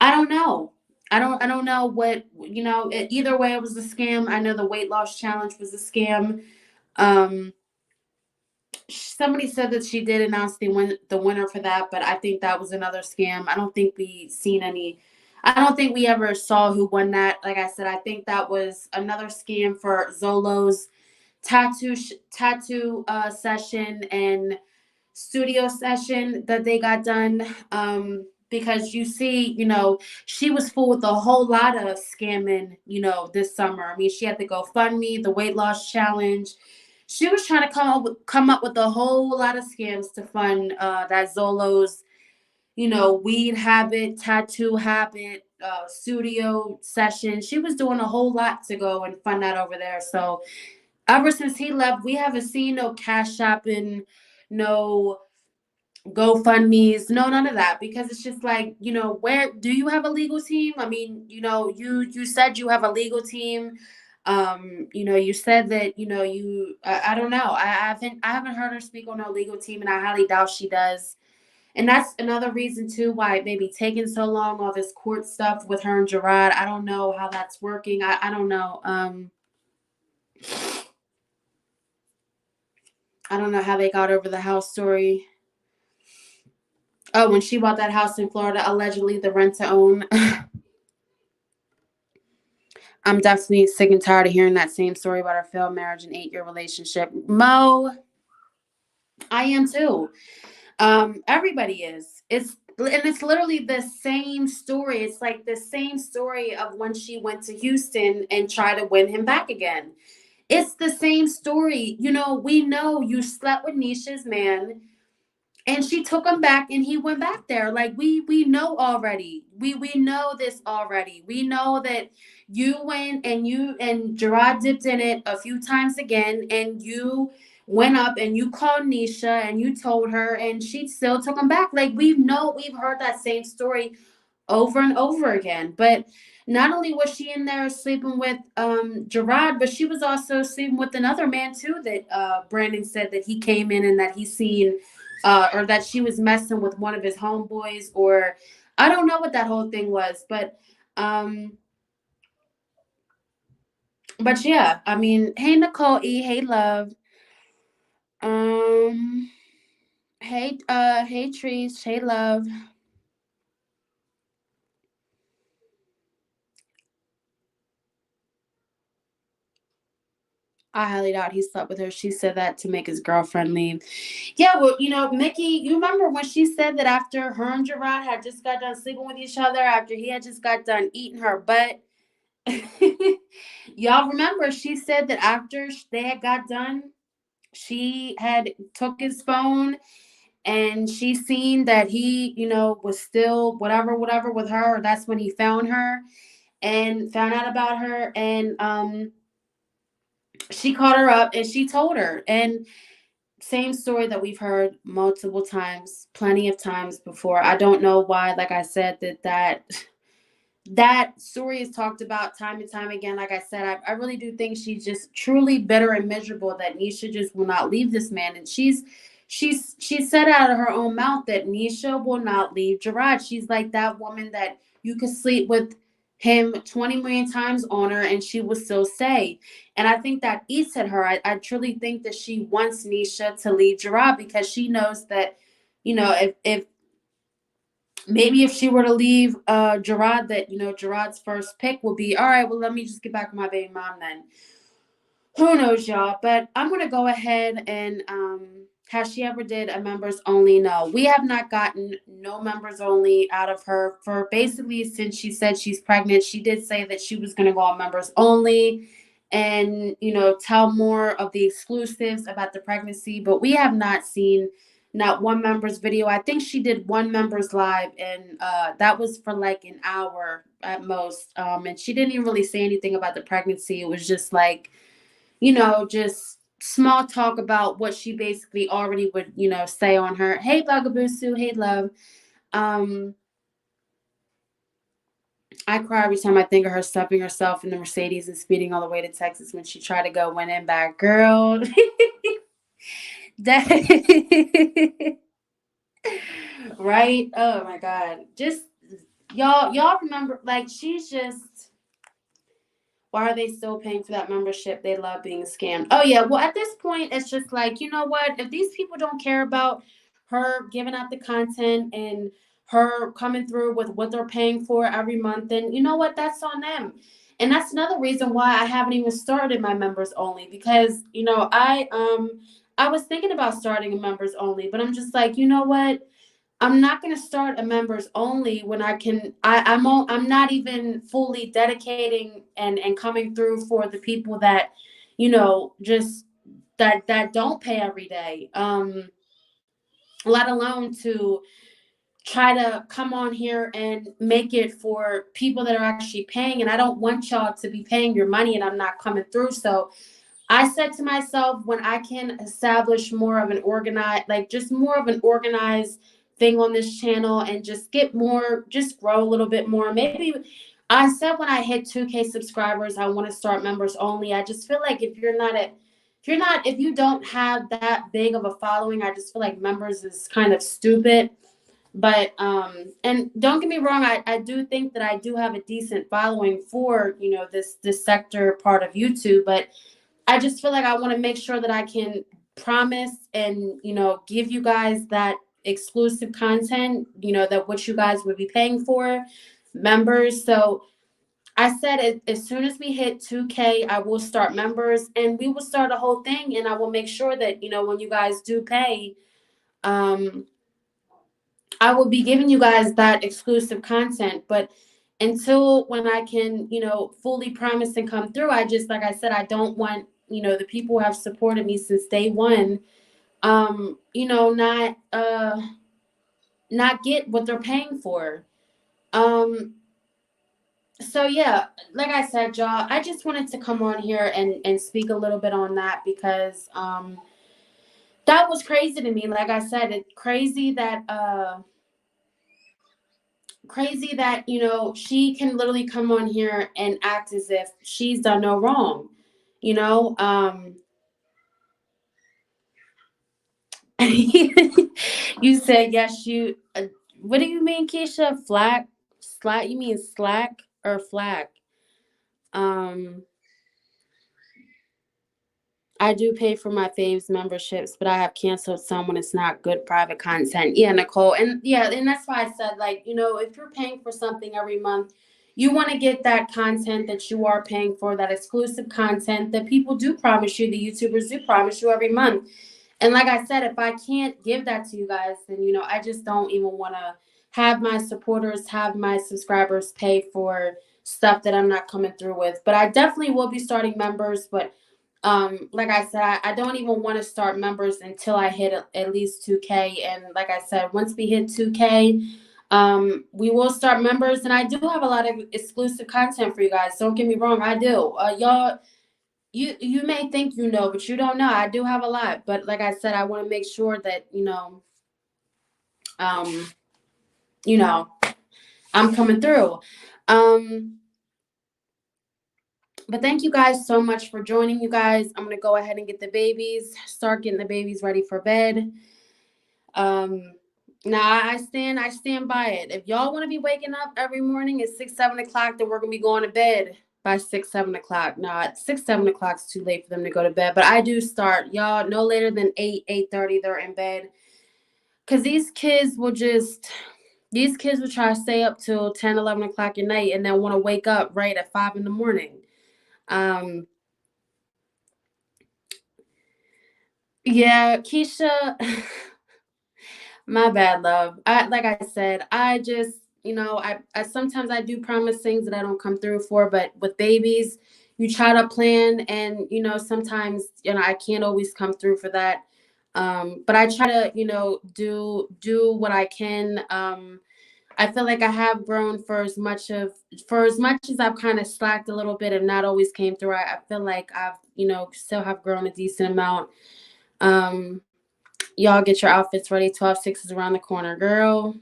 I don't know. I don't know what, either way it was a scam. I know the weight loss challenge was a scam. Um Somebody said that she did announce the winner for that, but I think that was another scam. I don't think we ever saw who won that. Like I said, I think that was another scam for Zolo's tattoo session and studio session that they got done. Because you see, she was full with a whole lot of scamming, this summer. I mean, she had the GoFundMe, the weight loss challenge. She was trying to come up with a whole lot of scams to fund that Zolo's, weed habit, tattoo habit, studio session. She was doing a whole lot to go and fund that over there. So ever since he left, we haven't seen no cash shopping, no GoFundMe's, no, none of that, because it's just like, where do you have a legal team? I mean, you said you have a legal team. You said that, I don't know. I haven't heard her speak on her legal team, and I highly doubt she does. And that's another reason too why it may be taking so long, all this court stuff with her and Jerrod. I don't know how that's working. I don't know. I don't know how they got over the house story. Oh, when she bought that house in Florida, allegedly the rent to own. I'm definitely sick and tired of hearing that same story about her failed marriage and 8-year relationship. Mo, I am too. Everybody is. It's literally the same story. It's like the same story of when she went to Houston and tried to win him back again. It's the same story. You know, we know you slept with Nisha's man and she took him back and he went back there. Like we know already. We know this already. We know that you went and you and Jerrod dipped in it a few times again, and you went up and you called Nisha and you told her and she still took him back. Like we know, we've heard that same story over and over again. But not only was she in there sleeping with Jerrod, but she was also sleeping with another man too that Brandon said that he came in and that he seen or that she was messing with one of his homeboys, or I don't know what that whole thing was, um but yeah, I mean, hey Nicole E, hey love. Um hey Trees, hey love. I highly doubt he slept with her. She said that to make his girlfriend leave. Yeah, well, you know, Mickey, you remember when she said that after her and Jerrod had just got done sleeping with each other, after he had just got done eating her butt? Y'all remember she said that after they had got done, she had took his phone and she seen that he, you know, was still whatever with her. That's when he found her and found out about her, and she called her up and she told her. And same story that we've heard multiple times, plenty of times before. I don't know why, like I said, that story is talked about time and time again. Like I said, I really do think she's just truly bitter and miserable that Nisha just will not leave this man. And she said out of her own mouth that Nisha will not leave Jerrod. She's like that woman that you could sleep with him 20 million times on her and she will still stay. And I think that eats at her. I truly think that she wants Nisha to leave Jerrod because she knows that, you know, if maybe if she were to leave Jerrod, that, you know, Jerrod's first pick will be, all right, well, let me just get back with my baby mom then. Who knows, y'all? But I'm gonna go ahead and has she ever did a members only? No, we have not gotten no members only out of her for basically since she said she's pregnant. She did say that she was gonna go on members only and, you know, tell more of the exclusives about the pregnancy, but we have not seen not one members video. I think she did one members live, and that was for like an hour at most. And she didn't even really say anything about the pregnancy. It was just like, you know, just small talk about what she basically already would, you know, say on her. Hey, Bugaboo, hey, love. Um, I cry every time I think of her stuffing herself in the Mercedes and speeding all the way to Texas when she tried to go win and back. Girl, that right? Oh my God. Just y'all remember, like, she's just, why are they still paying for that membership? They love being scammed. Oh yeah, well at this point it's just like, you know what? If these people don't care about her giving out the content and her coming through with what they're paying for every month, then you know what? That's on them. And that's another reason why I haven't even started my members only, because, you know, I was thinking about starting a members only, but I'm just like, you know what? I'm not going to start a members only when I can. I'm not even fully dedicating and coming through for the people that, you know, just that don't pay every day. Let alone to try to come on here and make it for people that are actually paying. And I don't want y'all to be paying your money and I'm not coming through. So I said to myself, when I can establish more of an organized, like just more of an organized thing on this channel and just get more, just grow a little bit more. Maybe I said when I hit 2K subscribers, I want to start members only. I just feel like if you don't have that big of a following, I just feel like members is kind of stupid. But and don't get me wrong, I do think that I do have a decent following for, this sector part of YouTube, but I just feel like I want to make sure that I can promise and, give you guys that exclusive content, that what you guys would be paying for, members. So I said as soon as we hit 2K, I will start members and we will start a whole thing, and I will make sure that, when you guys do pay, um, I will be giving you guys that exclusive content. But until when I can, fully promise and come through, I just, like I said, I don't want, the people who have supported me since day one, not get what they're paying for. Um, so yeah, like I said, y'all, I just wanted to come on here and speak a little bit on that because that was crazy to me. Like I said, it's crazy that she can literally come on here and act as if she's done no wrong. You know, you said yes. What do you mean, Keisha? Slack? You mean slack or flack? Um, I do pay for my faves memberships, but I have canceled some when it's not good private content. Yeah, Nicole. And yeah, and that's why I said, like, if you're paying for something every month, you want to get that content that you are paying for, that exclusive content that people do promise you, the YouTubers do promise you every month. And like I said, if I can't give that to you guys, then, I just don't even want to have my supporters, have my subscribers pay for stuff that I'm not coming through with. But I definitely will be starting members, but like I said, I don't even want to start members until I hit at least 2K. And like I said, once we hit 2K, we will start members. And I do have a lot of exclusive content for you guys. Don't get me wrong, I do. Y'all, you may think but you don't know. I do have a lot. But like I said, I want to make sure that um, you know, I'm coming through. Um, But thank you guys so much for joining, you guys. I'm going to go ahead and get the babies, start getting the babies ready for bed. Um, now I stand by it. If y'all want to be waking up every morning at 6, 7 o'clock, then we're going to be going to bed by 6, 7 o'clock. No, at 6, 7 o'clock is too late for them to go to bed. But I do start, y'all, no later than 8, 8:30, they're in bed. Because these kids will try to stay up till 10, 11 o'clock at night and then want to wake up right at 5 in the morning. Um, Yeah, Keisha, my bad, love. Like I said, I just, I sometimes I do promise things that I don't come through for, but with babies, you try to plan, and sometimes I can't always come through for that. But I try to do what I can. I feel like I have grown for as much as I've kind of slacked a little bit and not always came through. I feel like I've still have grown a decent amount. Um, Y'all get your outfits ready. 12/6 is around the corner, girl.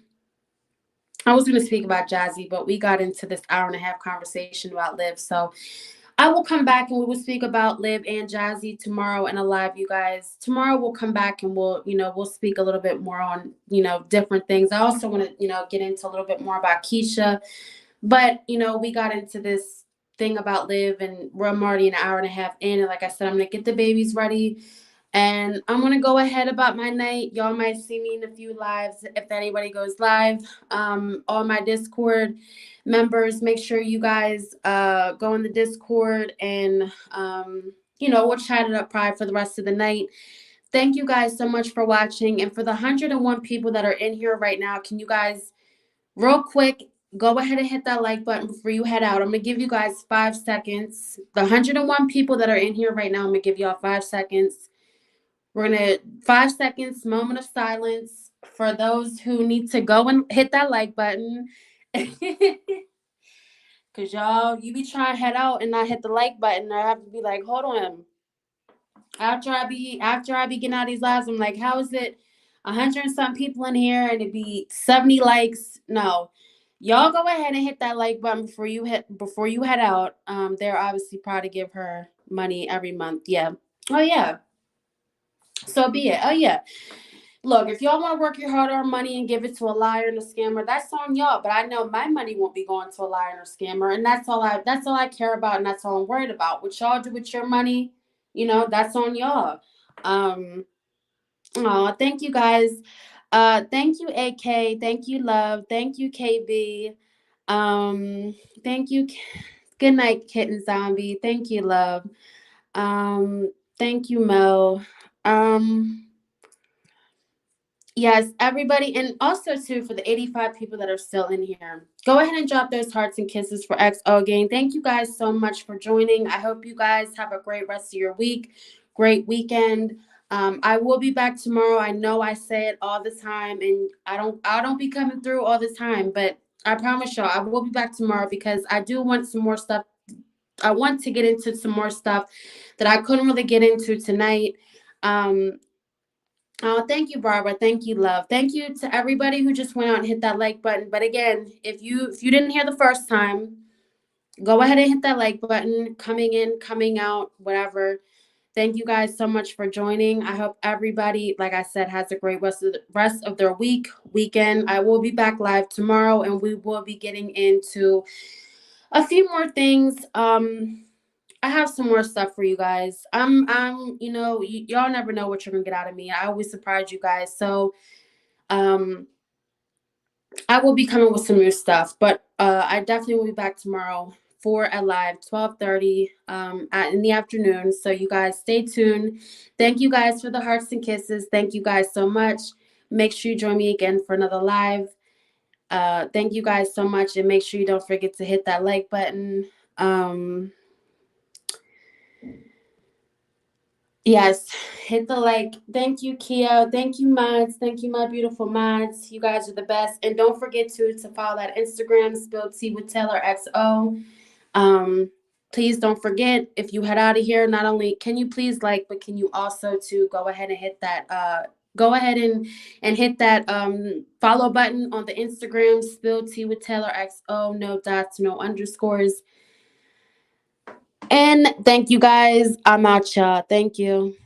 I was going to speak about Jazzy, but we got into this hour and a half conversation about Liv. So I will come back and we will speak about Liv and Jazzy tomorrow in a live, you guys. Tomorrow we'll come back and we'll speak a little bit more on, different things. I also want to, get into a little bit more about Keisha. But, we got into this thing about Liv, and we're already an hour and a half in. And like I said, I'm going to get the babies ready. And I'm going to go ahead about my night. Y'all might see me in a few lives if anybody goes live. All my Discord members, make sure you guys go in the Discord and, we'll chat it up probably for the rest of the night. Thank you guys so much for watching. And for the 101 people that are in here right now, can you guys, real quick, go ahead and hit that like button before you head out. I'm going to give you guys 5 seconds. The 101 people that are in here right now, I'm going to give y'all 5 seconds. We're going to 5 seconds, moment of silence for those who need to go and hit that like button. Because y'all, you be trying to head out and not hit the like button. I have to be like, hold on. After I be getting out of these lives, I'm like, how is it 100 and some people in here and it be 70 likes? No. Y'all go ahead and hit that like button before you head out. They're obviously proud to give her money every month. Yeah. Oh yeah. So be it. Oh yeah. Look, if y'all want to work your hard-earned money and give it to a liar and a scammer, that's on y'all. But I know my money won't be going to a liar and a scammer, and that's all I care about, and that's all I'm worried about. What y'all do with your money, that's on y'all. Um, oh, thank you guys. Thank you, AK. Thank you, Love. Thank you, KB. Um, thank you. Good night, Kitten Zombie. Thank you, Love. Thank you, Mo. Um. Yes, everybody, and also too for the 85 people that are still in here, go ahead and drop those hearts and kisses for XO Gang. Thank you guys so much for joining. I hope you guys have a great rest of your week, great weekend. I will be back tomorrow. I know I say it all the time, and I don't be coming through all the time, but I promise y'all I will be back tomorrow because I do want some more stuff. I want to get into some more stuff that I couldn't really get into tonight. Um, Oh, thank you, Barbara. Thank you, love. Thank you to everybody who just went out and hit that like button. But again, if you didn't hear the first time, go ahead and hit that like button. Coming in, coming out, whatever. Thank you guys so much for joining. I hope everybody, like I said, has a great rest of their weekend. I will be back live tomorrow, and we will be getting into a few more things. I have some more stuff for you guys. Y'all never know what you're gonna get out of me. I always surprise you guys. So, um, I will be coming with some new stuff, but I definitely will be back tomorrow for a live 12:30 in the afternoon. So you guys stay tuned. Thank you guys for the hearts and kisses. Thank you guys so much. Make sure you join me again for another live. Thank you guys so much, and make sure you don't forget to hit that like button. Yes, hit the like. Thank you, Kia. Thank you, mods. Thank you, my beautiful mods. You guys are the best. And don't forget to follow that Instagram, Spill Tea with Taylor XO. Um, please don't forget, if you head out of here, not only can you please like, but can you also to go ahead and hit that go ahead and hit that follow button on the Instagram, Spill Tea with Taylor XO, no dots, no underscores. And thank you guys. I'm out, y'all. Thank you.